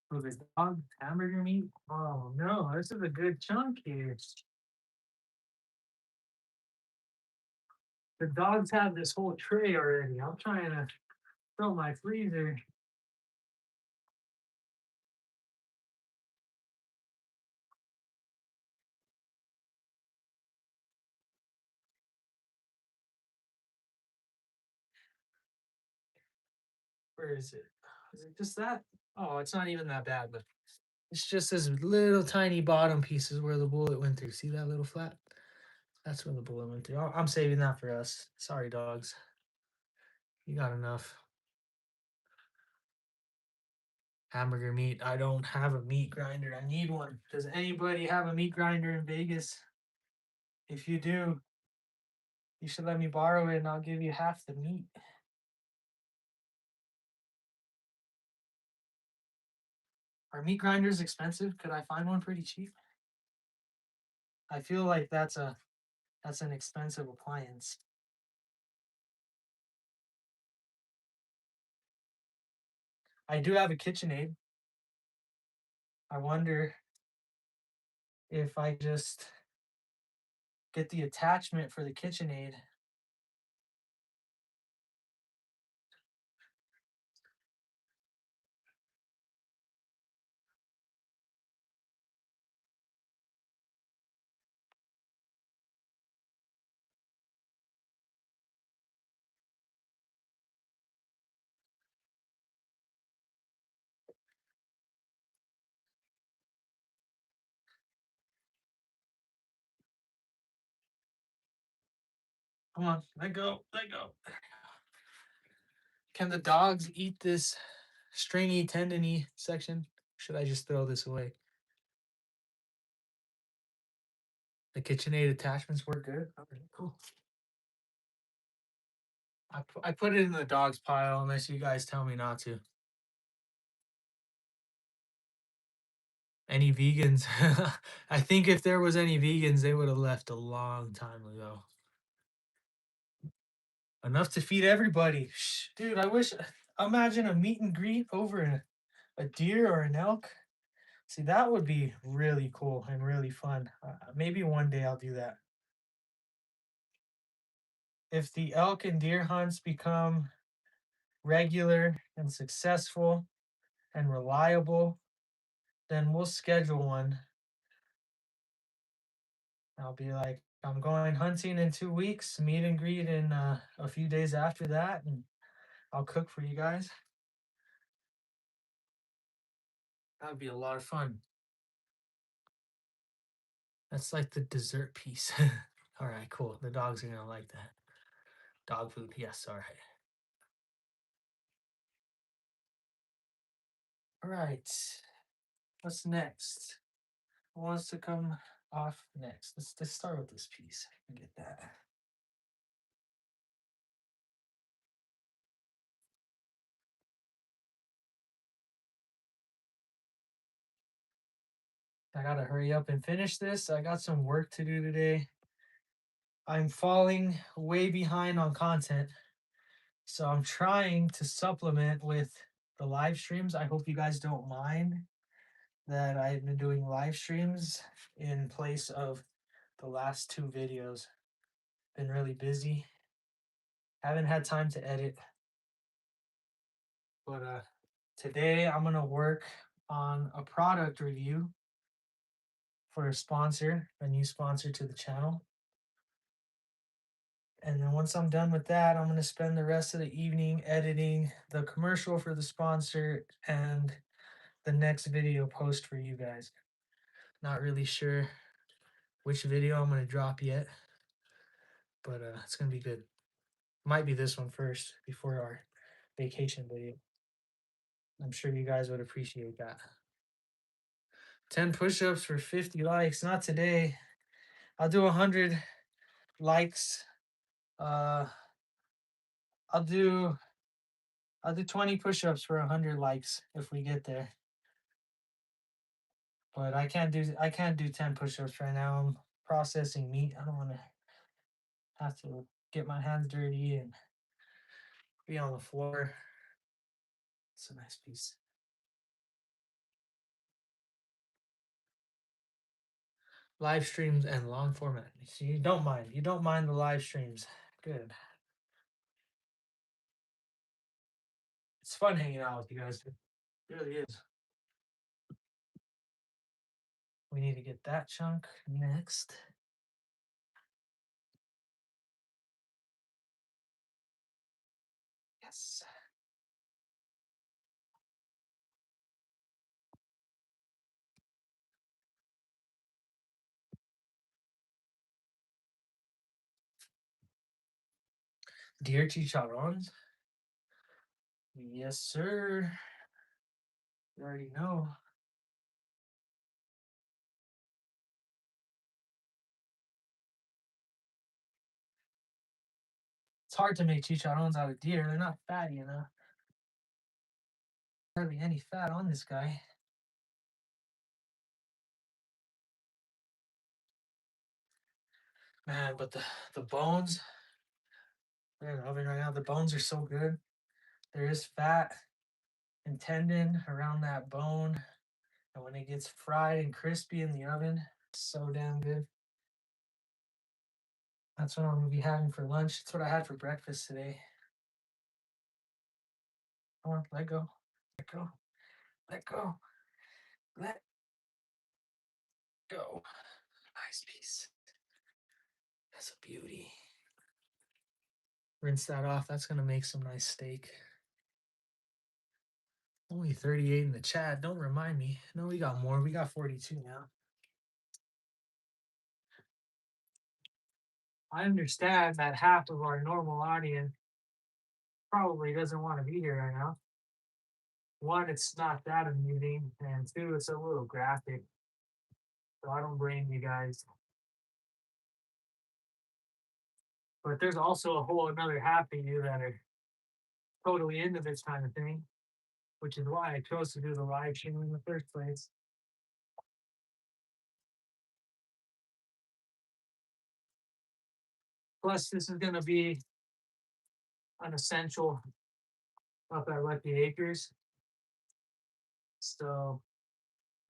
For the dog hamburger meat? Oh no, this is a good chunk here. The dogs have this whole tray already. I'm trying to fill my freezer. Where is it? Is it just that? Oh, it's not even that bad, but it's just this little tiny bottom pieces where the bullet went through. See that little flap? That's where the bullet went through. I'm saving that for us. Sorry, dogs. You got enough. Hamburger meat. I don't have a meat grinder. I need one. Does anybody have a meat grinder in Vegas? If you do, you should let me borrow it and I'll give you half the meat. Are meat grinders expensive? Could I find one pretty cheap? I feel like that's an expensive appliance. I do have a KitchenAid. I wonder if I just get the attachment for the KitchenAid. Come on, let go, let go. Can the dogs eat this stringy, tendony section? Should I just throw this away? The KitchenAid attachments work good. Okay, cool. I put it in the dogs pile unless you guys tell me not to. Any vegans? I think if there was any vegans, they would have left a long time ago. Enough to feed everybody. Dude, I wish. Imagine a meet and greet over a deer or an elk. See, that would be really cool and really fun. Maybe one day I'll do that. If the elk and deer hunts become regular and successful and reliable, then we'll schedule one. I'll be like, I'm going hunting in 2 weeks, meet and greet in a few days after that, and I'll cook for you guys. That would be a lot of fun. That's like the dessert piece. All right, cool. The dogs are gonna like that. Dog food, yes, all right. All right. What's next? What wants to come off next? Let's start with this piece. Get that. I gotta hurry up and finish this. I got some work to do today. I'm falling way behind on content. So I'm trying to supplement with the live streams. I hope you guys don't mind that I've been doing live streams in place of the last two videos. Been really busy. Haven't had time to edit. But today I'm gonna work on a product review for a sponsor, a new sponsor to the channel. And then once I'm done with that, I'm going to spend the rest of the evening editing the commercial for the sponsor and the next video post for you guys. Not really sure which video I'm going to drop yet, but it's going to be good. Might be this one first before our vacation video. I'm sure you guys would appreciate that. 10 push-ups for 50 likes. Not today. I'll do 100 likes. I'll do 20 push-ups for 100 likes if we get there. But I can't do 10 push-ups right now. I'm processing meat. I don't want to have to get my hands dirty and be on the floor. It's a nice piece. Live streams and long format. So you don't mind. You don't mind the live streams. Good. It's fun hanging out with you guys. It really is. We need to get that chunk next. Yes. Deer chicharrones. Yes, sir. You already know. It's hard to make chicharrones out of deer. They're not fatty enough. Hardly any fat on this guy. Man, but the bones, they're in the oven right now. The bones are so good. There is fat. and tendon around that bone. And when it gets fried and crispy in the oven, so damn good. That's what I'm gonna be having for lunch. That's what I had for breakfast today. Come on, let go. Let go. Let go. Let go. Nice piece. That's a beauty. Rinse that off. That's gonna make some nice steak. Only 38 in the chat. Don't remind me. No, we got more. We got 42 now. I understand that half of our normal audience probably doesn't want to be here right now. One, it's not that amusing, and two, it's a little graphic. So I don't blame you guys. But there's also a whole another half of you that are totally into this kind of thing, which is why I chose to do the live stream in the first place. Plus, this is going to be an essential up at Lucky Acres. So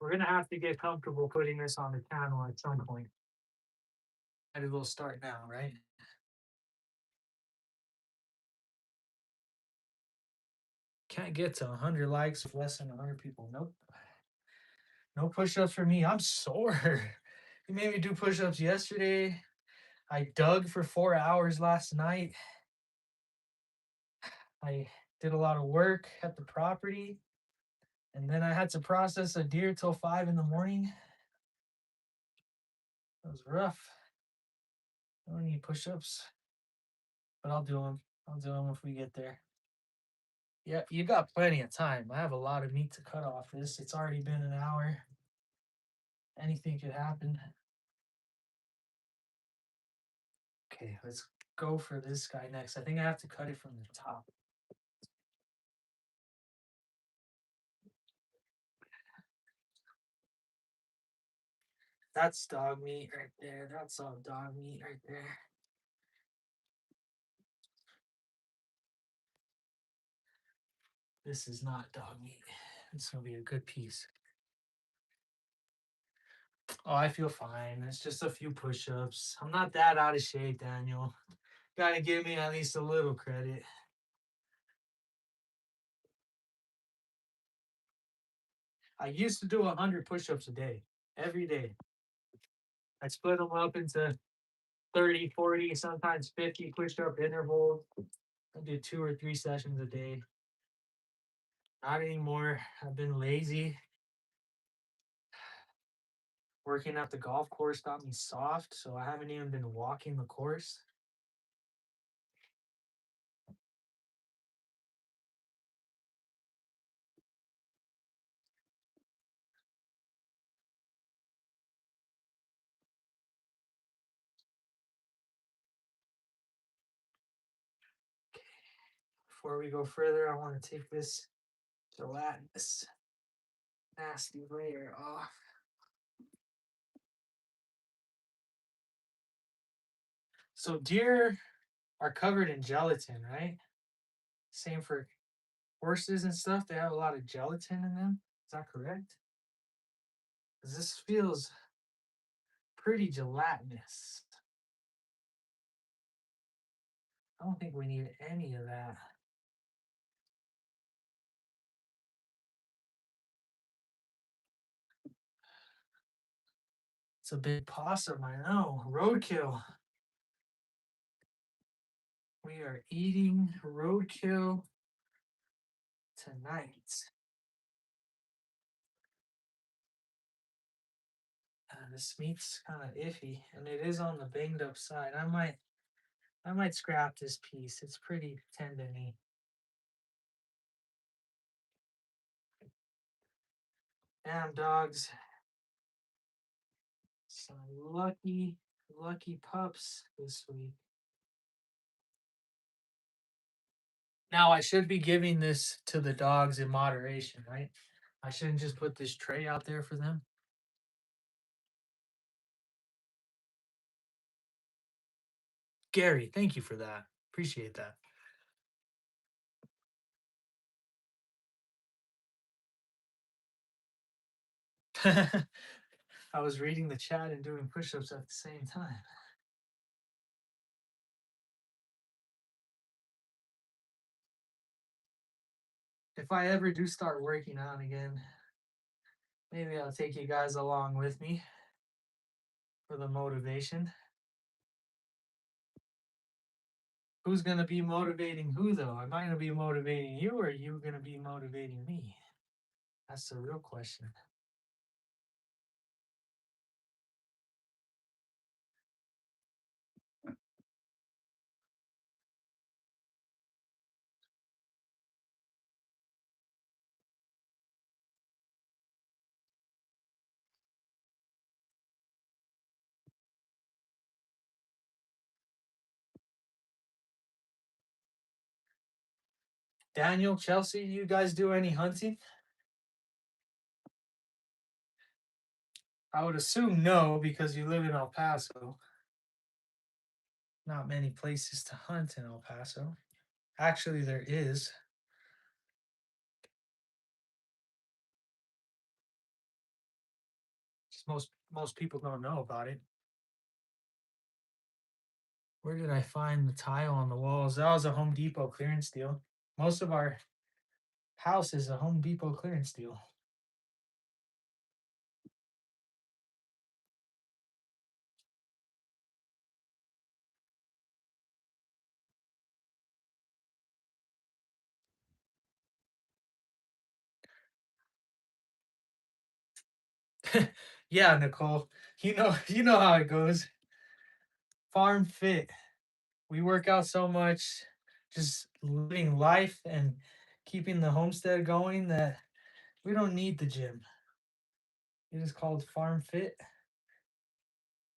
we're going to have to get comfortable putting this on the channel at some point. Might as well start now, right? Can't get to 100 likes with less than 100 people. Nope. No push-ups for me. I'm sore. You made me do push-ups yesterday. I dug for 4 hours last night. I did a lot of work at the property. And then I had to process a deer till 5 in the morning. It was rough. I don't need push-ups. But I'll do them. I'll do them if we get there. Yeah, you got plenty of time. I have a lot of meat to cut off this. It's already been an hour. Anything could happen. Okay, let's go for this guy next. I think I have to cut it from the top. That's dog meat right there. That's all dog meat right there. This is not dog meat. It's gonna be a good piece. Oh, I feel fine. It's just a few push-ups. I'm not that out of shape, Daniel. Gotta give me at least a little credit. I used to do 100 push-ups a day, every day. I split them up into 30, 40, sometimes 50 push-up intervals. I do 2 or 3 sessions a day. Not anymore. I've been lazy. Working at the golf course got me soft, so I haven't even been walking the course. Before we go further, I want to take this gelatinous nasty layer off. So deer are covered in gelatin, right? Same for horses and stuff. They have a lot of gelatin in them. Is that correct? Because this feels pretty gelatinous. I don't think we need any of that. It's a big possum, I know. Roadkill. We are eating roadkill tonight. This meat's kind of iffy, and it is on the banged up side. I might scrap this piece. It's pretty tendony. Damn dogs. Some lucky pups this week. Now I should be giving this to the dogs in moderation, right? I shouldn't just put this tray out there for them. Gary, thank you for that. Appreciate that. I was reading the chat and doing push-ups at the same time. If I ever do start working out again, maybe I'll take you guys along with me for the motivation. Who's gonna be motivating who though? Am I gonna be motivating you or are you gonna be motivating me? That's the real question. Daniel, Chelsea, you guys do any hunting? I would assume no because you live in El Paso. Not many places to hunt in El Paso. Actually, there is. Just most people don't know about it. Where did I find the tile on the walls? That was a Home Depot clearance deal. Most of our house is a Home Depot clearance deal. Yeah, Nicole. You know how it goes. Farm fit. We work out so much, just living life and keeping the homestead going that we don't need the gym. It is called Farm Fit,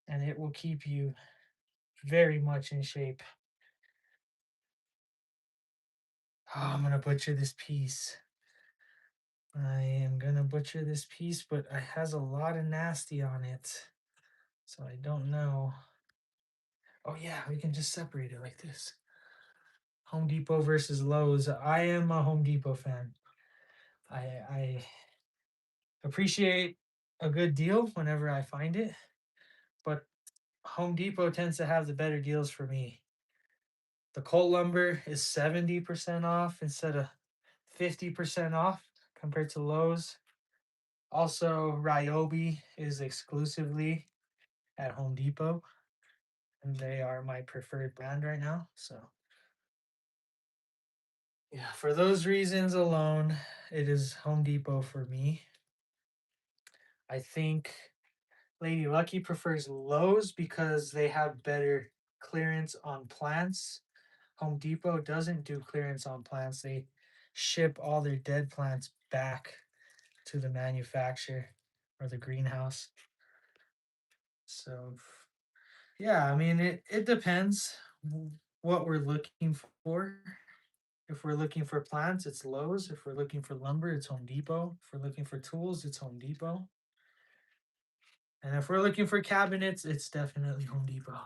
and it will keep you very much in shape. Oh, I'm gonna butcher this piece. I am gonna butcher this piece, but it has a lot of nasty on it. So I don't know. Oh yeah, we can just separate it like this. Home Depot versus Lowe's. I am a Home Depot fan. I appreciate a good deal whenever I find it, but Home Depot tends to have the better deals for me. The Colt lumber is 70% off instead of 50% off compared to Lowe's. Also, Ryobi is exclusively at Home Depot, and they are my preferred brand right now. So, yeah, for those reasons alone, it is Home Depot for me. I think Lady Lucky prefers Lowe's because they have better clearance on plants. Home Depot doesn't do clearance on plants. They ship all their dead plants back to the manufacturer or the greenhouse. So, yeah, I mean, it depends what we're looking for. If we're looking for plants, it's Lowe's. If we're looking for lumber, it's Home Depot. If we're looking for tools, it's Home Depot. And if we're looking for cabinets, it's definitely Home Depot.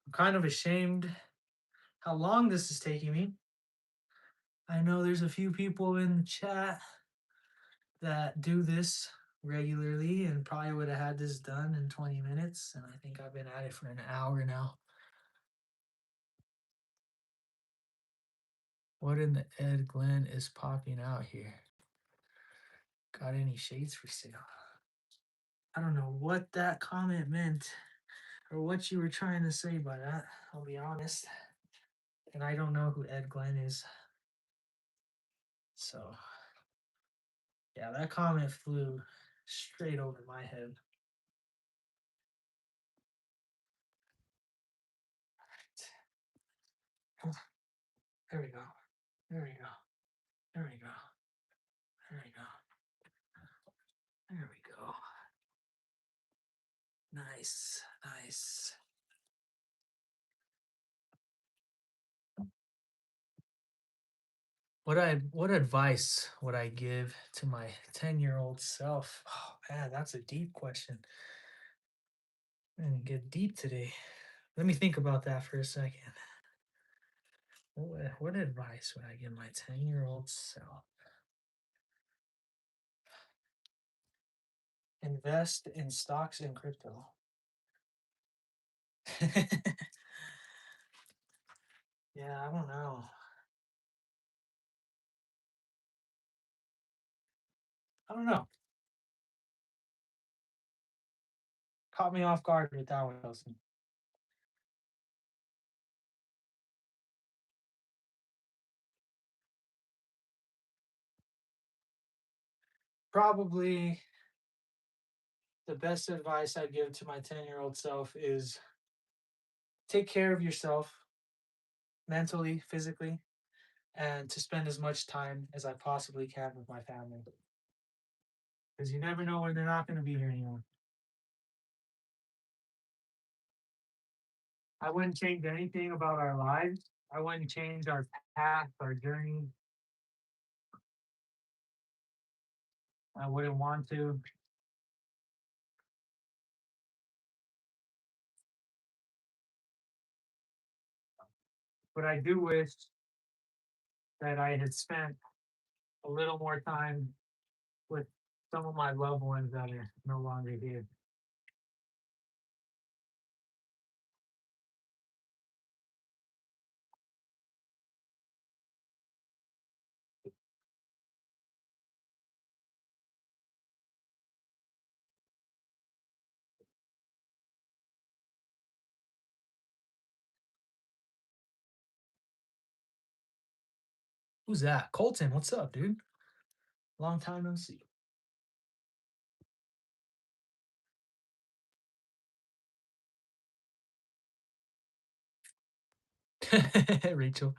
I'm kind of ashamed how long this is taking me. I know there's a few people in the chat that do this regularly and probably would have had this done in 20 minutes. And I think I've been at it for an hour now. What in the Ed Glen is popping out here? Got any shades for sale? I don't know what that comment meant or what you were trying to say by that. I'll be honest. And I don't know who Ed Glen is. So, yeah, that comment flew straight over my head. There we go. There we go. There we go. There we go. There we go. Nice. Nice. What advice would I give to my 10-year-old self? Oh man, that's a deep question. I'm gonna get deep today. Let me think about that for a second. What advice would I give my 10-year-old self? Invest in stocks and crypto. Yeah, I don't know. I don't know. Caught me off guard with that one, Wilson. Probably the best advice I'd give to my 10-year-old self is take care of yourself mentally, physically, and to spend as much time as I possibly can with my family. Because you never know when they're not going to be here anymore. I wouldn't change anything about our lives. I wouldn't change our path, our journey. I wouldn't want to. But I do wish that I had spent a little more time with some of my loved ones that are no longer here. Who's that? Colton, what's up, dude? Long time no see. Rachel.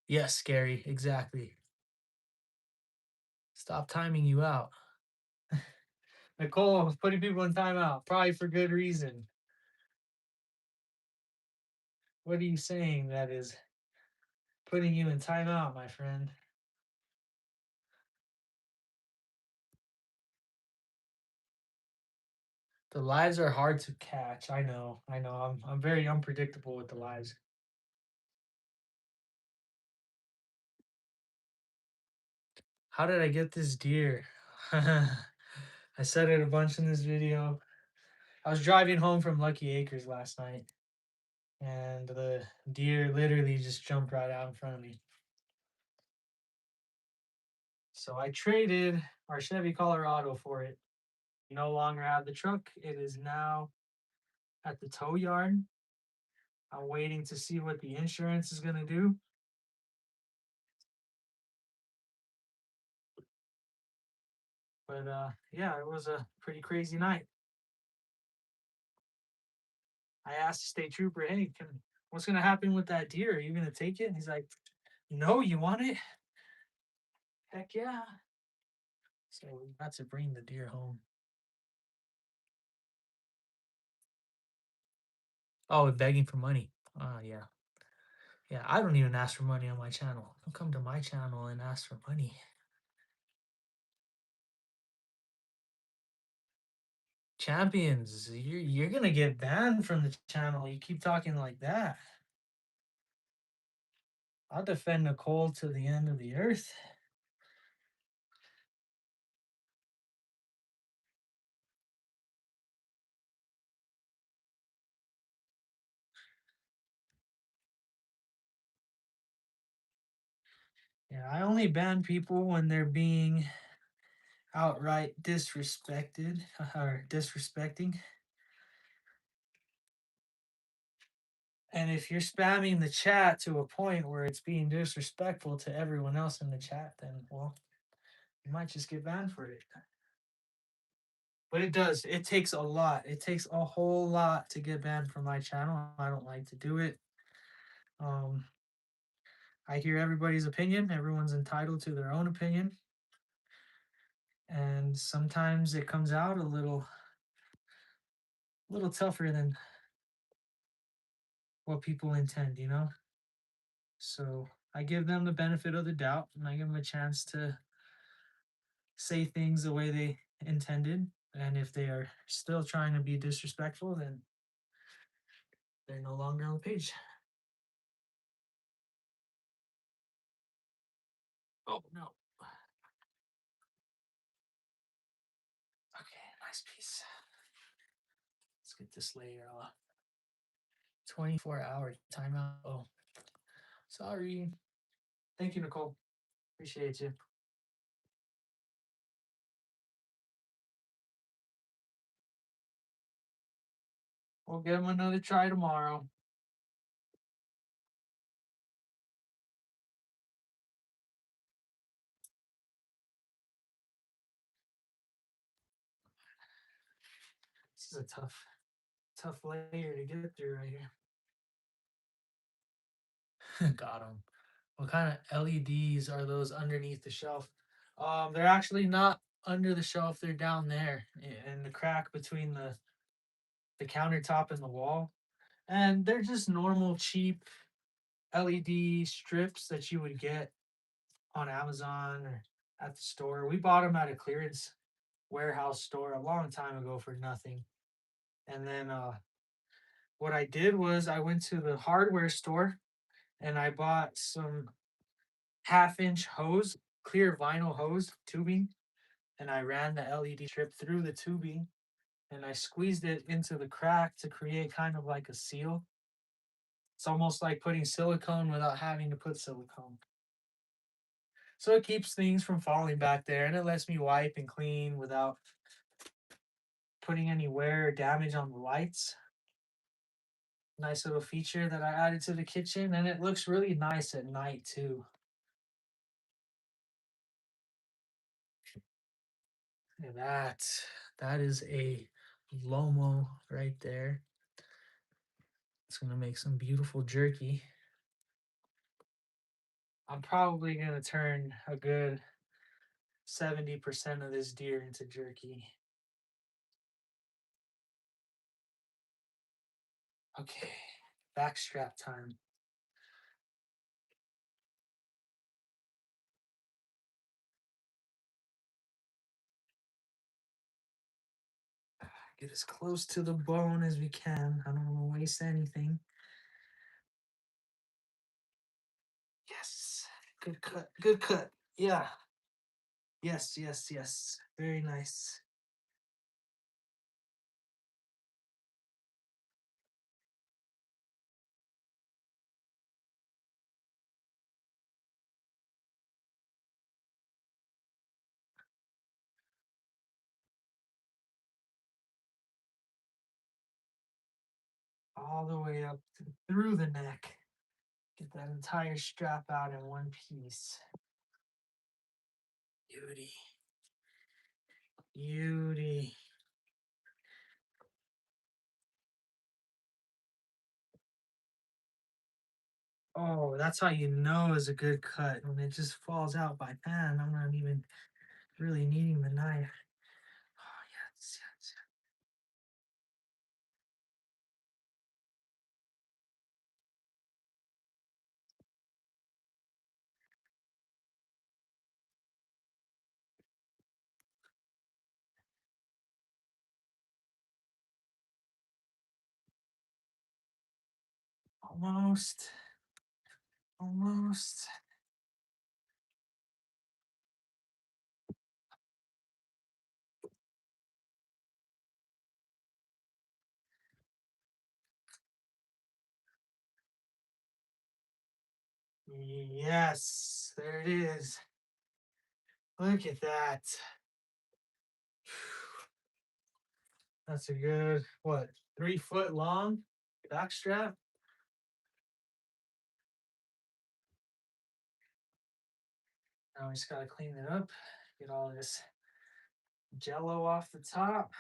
Yes, Gary, exactly. Stop timing you out. Nicole was putting people in timeout, probably for good reason. What are you saying that is putting you in timeout, my friend? The lives are hard to catch. I know. I know. I'm very unpredictable with the lives. How did I get this deer? I said it a bunch in this video. I was driving home from Lucky Acres last night, and the deer literally just jumped right out in front of me. So I traded our Chevy Colorado for it. No longer have the truck. It is now at the tow yard. I'm waiting to see what the insurance is going to do. But yeah, it was a pretty crazy night. I asked the state trooper, hey, what's going to happen with that deer? Are you going to take it? And he's like, no, you want it? Heck yeah. So we got to bring the deer home. Oh, begging for money. Yeah. Yeah, I don't even ask for money on my channel. Don't come to my channel and ask for money. Champions, you're gonna get banned from the channel. You keep talking like that. I'll defend Nicole to the end of the earth. Yeah, I only ban people when they're being outright disrespected or disrespecting. And if you're spamming the chat to a point where it's being disrespectful to everyone else in the chat, then well, you might just get banned for it. But it does. It takes a lot. It takes a whole lot to get banned from my channel. I don't like to do it. Um, I hear everybody's opinion. Everyone's entitled to their own opinion. And sometimes it comes out a little tougher than what people intend, you know? So I give them the benefit of the doubt and I give them a chance to say things the way they intended. And if they are still trying to be disrespectful, then they're no longer on the page. Oh no. Okay, nice piece. Let's get this layer off. 24-hour timeout. Oh, sorry. Thank you, Nicole. Appreciate you. We'll give them another try tomorrow. This is a tough layer to get through right here. Got them. What kind of LEDs are those underneath the shelf? They're actually not under the shelf. They're down there in the crack between the countertop and the wall. And they're just normal cheap LED strips that you would get on Amazon or at the store. We bought them at a clearance warehouse store a long time ago for nothing. And then what I did was I went to the hardware store and I bought some half-inch hose, clear vinyl hose tubing, and I ran the LED strip through the tubing and I squeezed it into the crack to create kind of like a seal. It's almost like putting silicone without having to put silicone. So it keeps things from falling back there and it lets me wipe and clean without putting any wear or damage on the lights. Nice little feature that I added to the kitchen and it looks really nice at night too. Look at that. That is a Lomo right there. It's gonna make some beautiful jerky. I'm probably gonna turn a good 70% of this deer into jerky. Okay, backstrap time. Get as close to the bone as we can. I don't want to waste anything. Yes, good cut, good cut. Yeah, yes, yes, yes. Very nice. All the way up through the neck. Get that entire strap out in one piece. Beauty. Beauty. Oh, that's how you know is a good cut when it just falls out by hand. I'm not even really needing the knife. Oh, yes, yes. Almost. Almost. Yes, there it is. Look at that. That's a good, what, 3 foot long back strap? Now we just gotta clean it up, get all this jello off the top.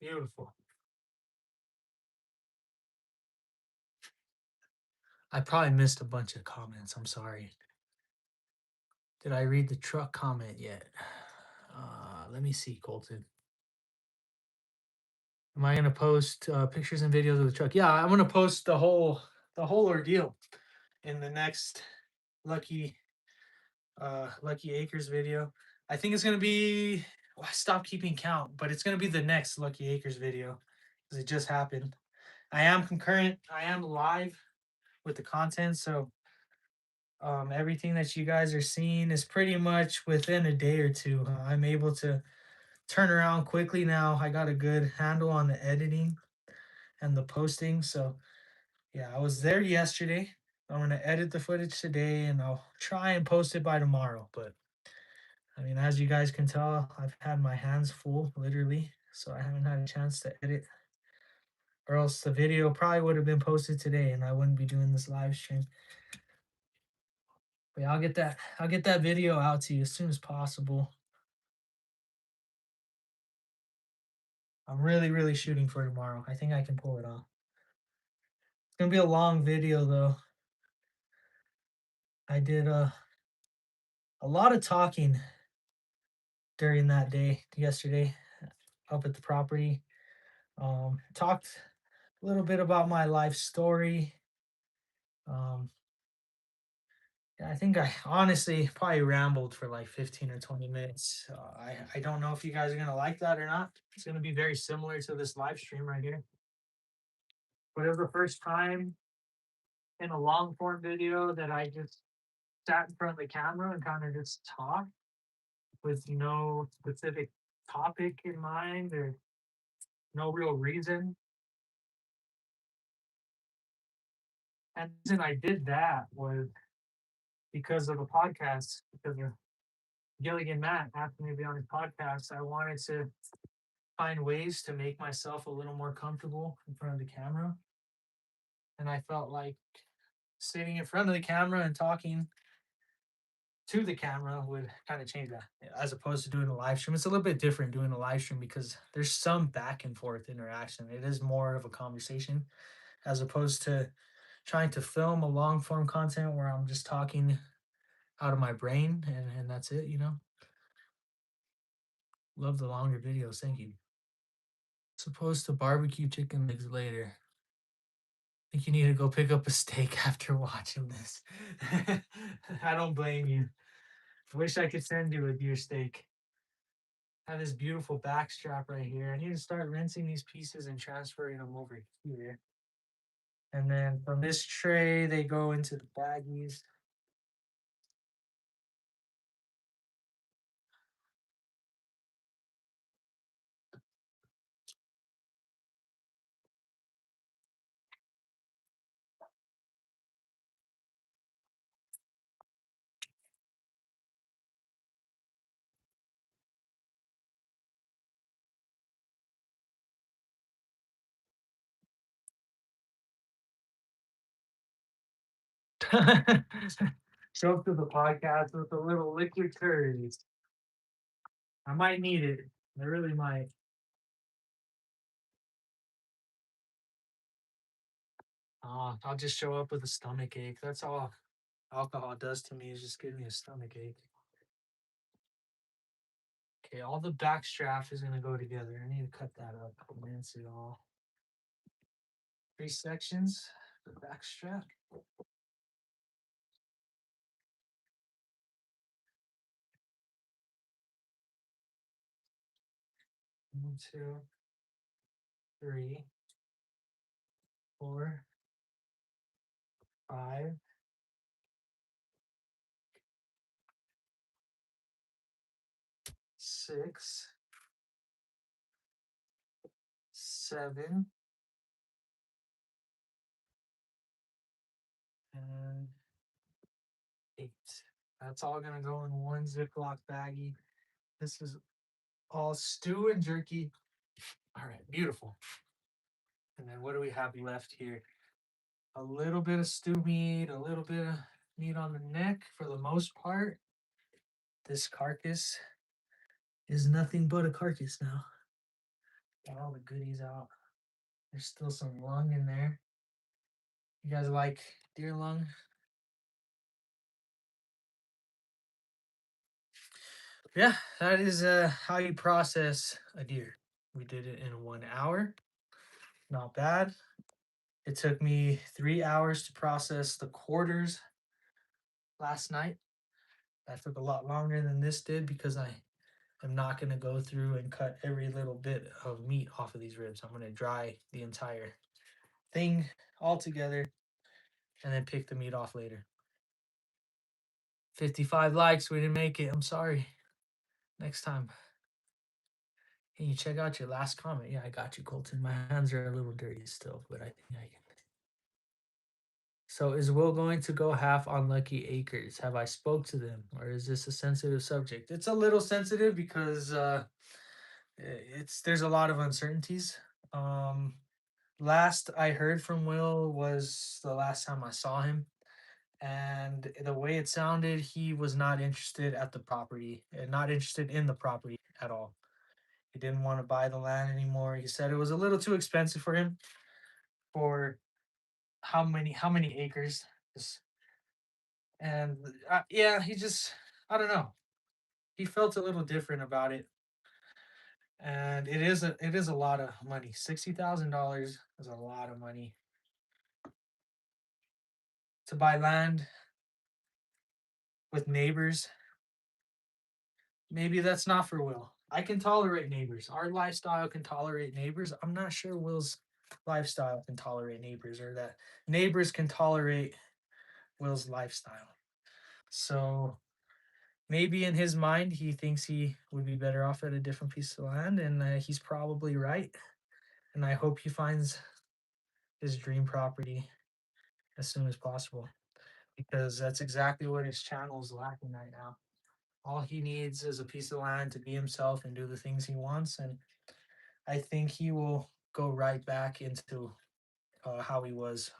Beautiful. I probably missed a bunch of comments. I'm sorry. Did I read the truck comment yet? Let me see, Colton. Am I gonna post pictures and videos of the truck? Yeah, I'm gonna post the whole ordeal in the next Lucky Lucky Acres video. I think it's gonna be well, I stopped keeping count, but it's gonna be the next Lucky Acres video because it just happened. I am concurrent. I am live with the content, so everything that you guys are seeing is pretty much within a day or two. I'm able to turn around quickly now. I got a good handle on the editing and the posting. So yeah, I was there yesterday. I'm gonna edit the footage today and I'll try and post it by tomorrow. But I mean, as you guys can tell, I've had my hands full, literally. So I haven't had a chance to edit, or else the video probably would have been posted today and I wouldn't be doing this live stream. But yeah, I'll get that video out to you as soon as possible. I'm really, really shooting for tomorrow. I think I can pull it off. It's gonna be a long video though. I did a lot of talking during that day yesterday up at the property. Talked a little bit about my life story. Um, yeah, I think I honestly probably rambled for like 15 or 20 minutes. I don't know if you guys are gonna like that or not. It's gonna be very similar to this live stream right here. But it was the first time in a long form video that I just sat in front of the camera and kind of just talked with no specific topic in mind or no real reason. And the reason I did that was because of a podcast, because of Gilligan Matt asked me to be on his podcast. I wanted to find ways to make myself a little more comfortable in front of the camera. And I felt like sitting in front of the camera and talking to the camera would kind of change that as opposed to doing a live stream. It's a little bit different doing a live stream because there's some back and forth interaction. It is more of a conversation as opposed to trying to film a long form content where I'm just talking out of my brain and that's it, you know. Love the longer videos. Thank you. Supposed to barbecue chicken legs later. Think you need to go pick up a steak after watching this. I don't blame you. Wish I could send you a deer steak. I have this beautiful back strap right here. I need to start rinsing these pieces and transferring them over here. And then from this tray, they go into the baggies. Show up to the podcast with a little liquid courage. I might need it. I really might. I'll just show up with a stomach ache. That's all alcohol does to me is just give me a stomach ache. Okay, all the back strap is gonna go together. I need to cut that up, mince it all. 3 sections, the back strap. 1, 2, 3, 4, 5. 6, 7, and 8. That's all gonna go in one Ziploc baggie. This is all stew and jerky. All right, beautiful. And then what do we have left here? A little bit of stew meat, a little bit of meat on the neck for the most part. This carcass is nothing but a carcass now. Got all the goodies out. There's still some lung in there. You guys like deer lung? Yeah, that is how you process a deer. We did it in 1 hour. not bad. It took me 3 hours to process the quarters last night. That took a lot longer than this did because I am not going to go through and cut every little bit of meat off of these ribs. I'm going to dry the entire thing all together and then pick the meat off later. 55 likes. We didn't make it. I'm sorry. Next time. Can you check out your last comment? Yeah, I got you, Colton. My hands are a little dirty still, but I think I can. So is Will going to go half on Lucky Acres? Have I spoke to them, or is this a sensitive subject? It's a little sensitive because it's there's a lot of uncertainties. Um, Last I heard from Will was the last time I saw him, and the way it sounded, he was not interested at the property, and not interested in the property at all. He didn't want to buy the land anymore. He said it was a little too expensive for him for how many acres. And yeah, he just I don't know. He felt a little different about it, and it is a lot of money. $60,000 is a lot of money to buy land with neighbors. Maybe that's not for Will. I can tolerate neighbors. Our lifestyle can tolerate neighbors. I'm not sure Will's lifestyle can tolerate neighbors, or that neighbors can tolerate Will's lifestyle. So maybe in his mind, he thinks he would be better off at a different piece of land, and he's probably right. And I hope he finds his dream property as soon as possible, because that's exactly what his channel is lacking right now. All he needs is a piece of land to be himself and do the things he wants, and I think he will go right back into how he was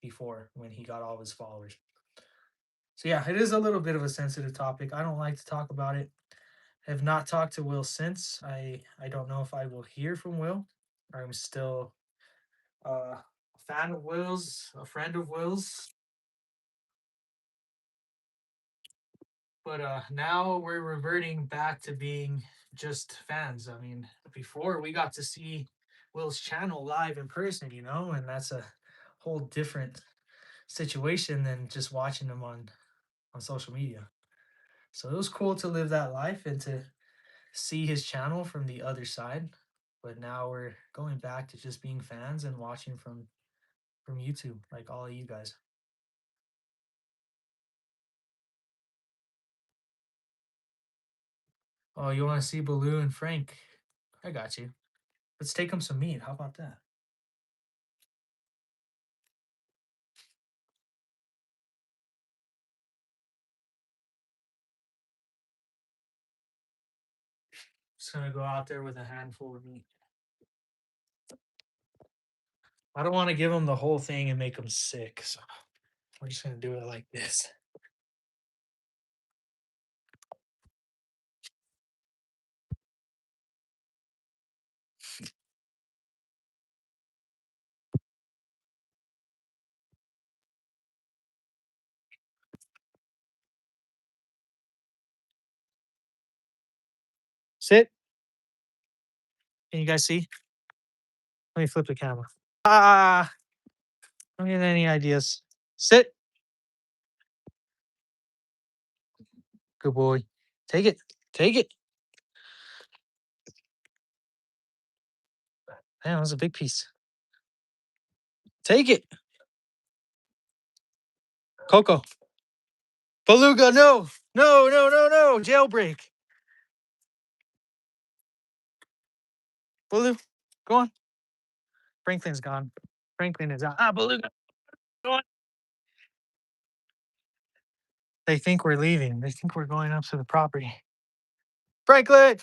before when he got all of his followers. So yeah, it is a little bit of a sensitive topic. I don't like to talk about it. I have not talked to Will since. I don't know if I will hear from Will. I'm still a fan of Will's, a friend of Will's, but now we're reverting back to being just fans. I mean, before we got to see Will's channel live in person, and that's a whole different situation than just watching him on social media. So it was cool to live that life and to see his channel from the other side. But now we're going back to just being fans and watching from YouTube, like all of you guys. Oh, you want to see Baloo and Frank? I got you. Let's take them some meat. How about that? Just gonna go out there with a handful of meat. I don't want to give them the whole thing and make them sick, so we're just gonna do it like this. Sit. Can you guys see? Let me flip the camera. Ah, don't get any ideas. Sit. Good boy. Take it. Take it. Man, that was a big piece. Take it. Coco. Beluga, no. No, no, no, no. Jailbreak. Baloo, go on. Franklin's gone. Franklin is out. Ah, Beluga, go on. They think we're leaving. They think we're going up to the property. Franklin!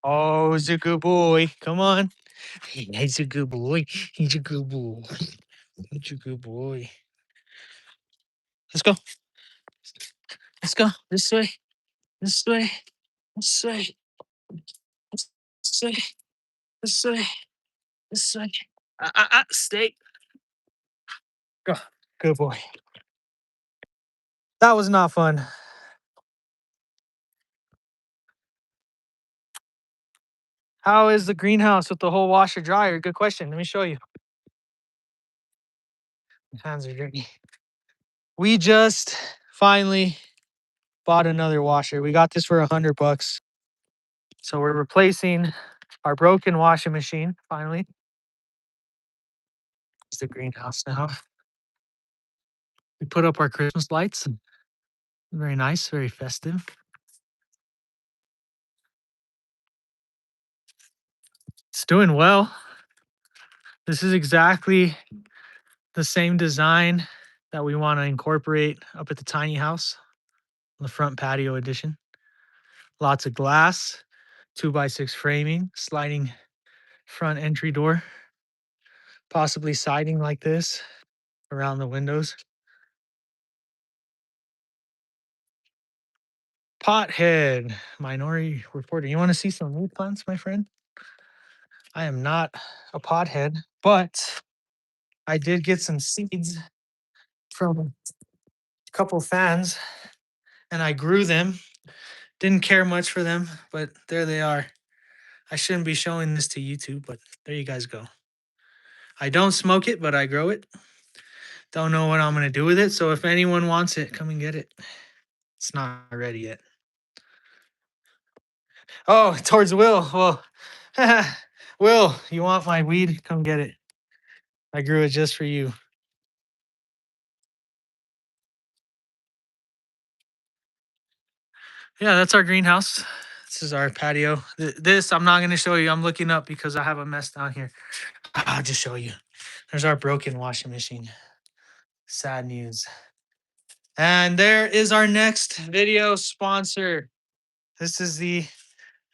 Oh, he's a good boy. Come on. He's a good boy. He's a good boy. He's a good boy. Let's go. Let's go. This way. This way. This way. This way. This way. This way. Stay. Go. Good boy. That was not fun. How is the greenhouse with the whole washer dryer? Good question. Let me show you. My hands are dirty. We just finally bought another washer. We got this for $100. So we're replacing our broken washing machine finally. It's the greenhouse now. We put up our Christmas lights. Very nice, very festive. It's doing well. This is exactly the same design that we want to incorporate up at the tiny house, the front patio edition. Lots of glass, 2x6 framing, sliding front entry door, possibly siding like this around the windows. Pothead, Minority Reporter. You want to see some root plants, my friend? I am not a pothead, but I did get some seeds from a couple fans and I grew them. Didn't care much for them, but there they are. I shouldn't be showing this to YouTube, but there you guys go. I don't smoke it, but I grow it. Don't know what I'm going to do with it. So if anyone wants it, come and get it. It's not ready yet. Oh, towards Will. Well, Will, you want my weed? Come get it. I grew it just for you. Yeah, that's our greenhouse. This is our patio. This I'm not going to show you. I'm looking up because I have a mess down here. I'll just show you. There's our broken washing machine. Sad news. And there is our next video sponsor. This is the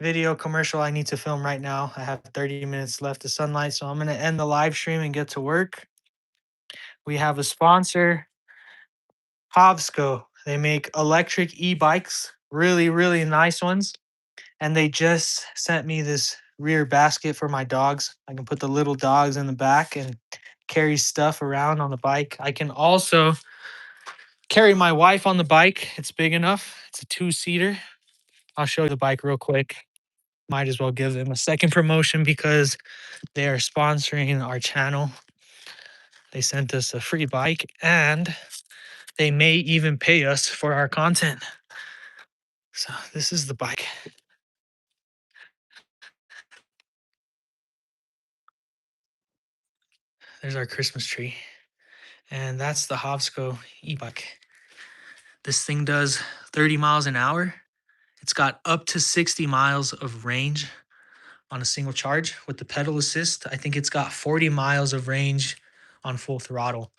video commercial I need to film right now. I have 30 minutes left of sunlight, so I'm going to end the live stream and get to work. We have a sponsor, Hobsco. They make electric e-bikes, really, really nice ones. And they just sent me this rear basket for my dogs. I can put the little dogs in the back and carry stuff around on the bike. I can also carry my wife on the bike. It's big enough. It's a 2-seater. I'll show you the bike real quick. Might as well give them a second promotion because they are sponsoring our channel. They sent us a free bike and they may even pay us for our content. So this is the bike. There's our Christmas tree. And that's the Hobsco e-bike. This thing does 30 miles an hour. It's got up to 60 miles of range on a single charge with the pedal assist. I think it's got 40 miles of range on full throttle.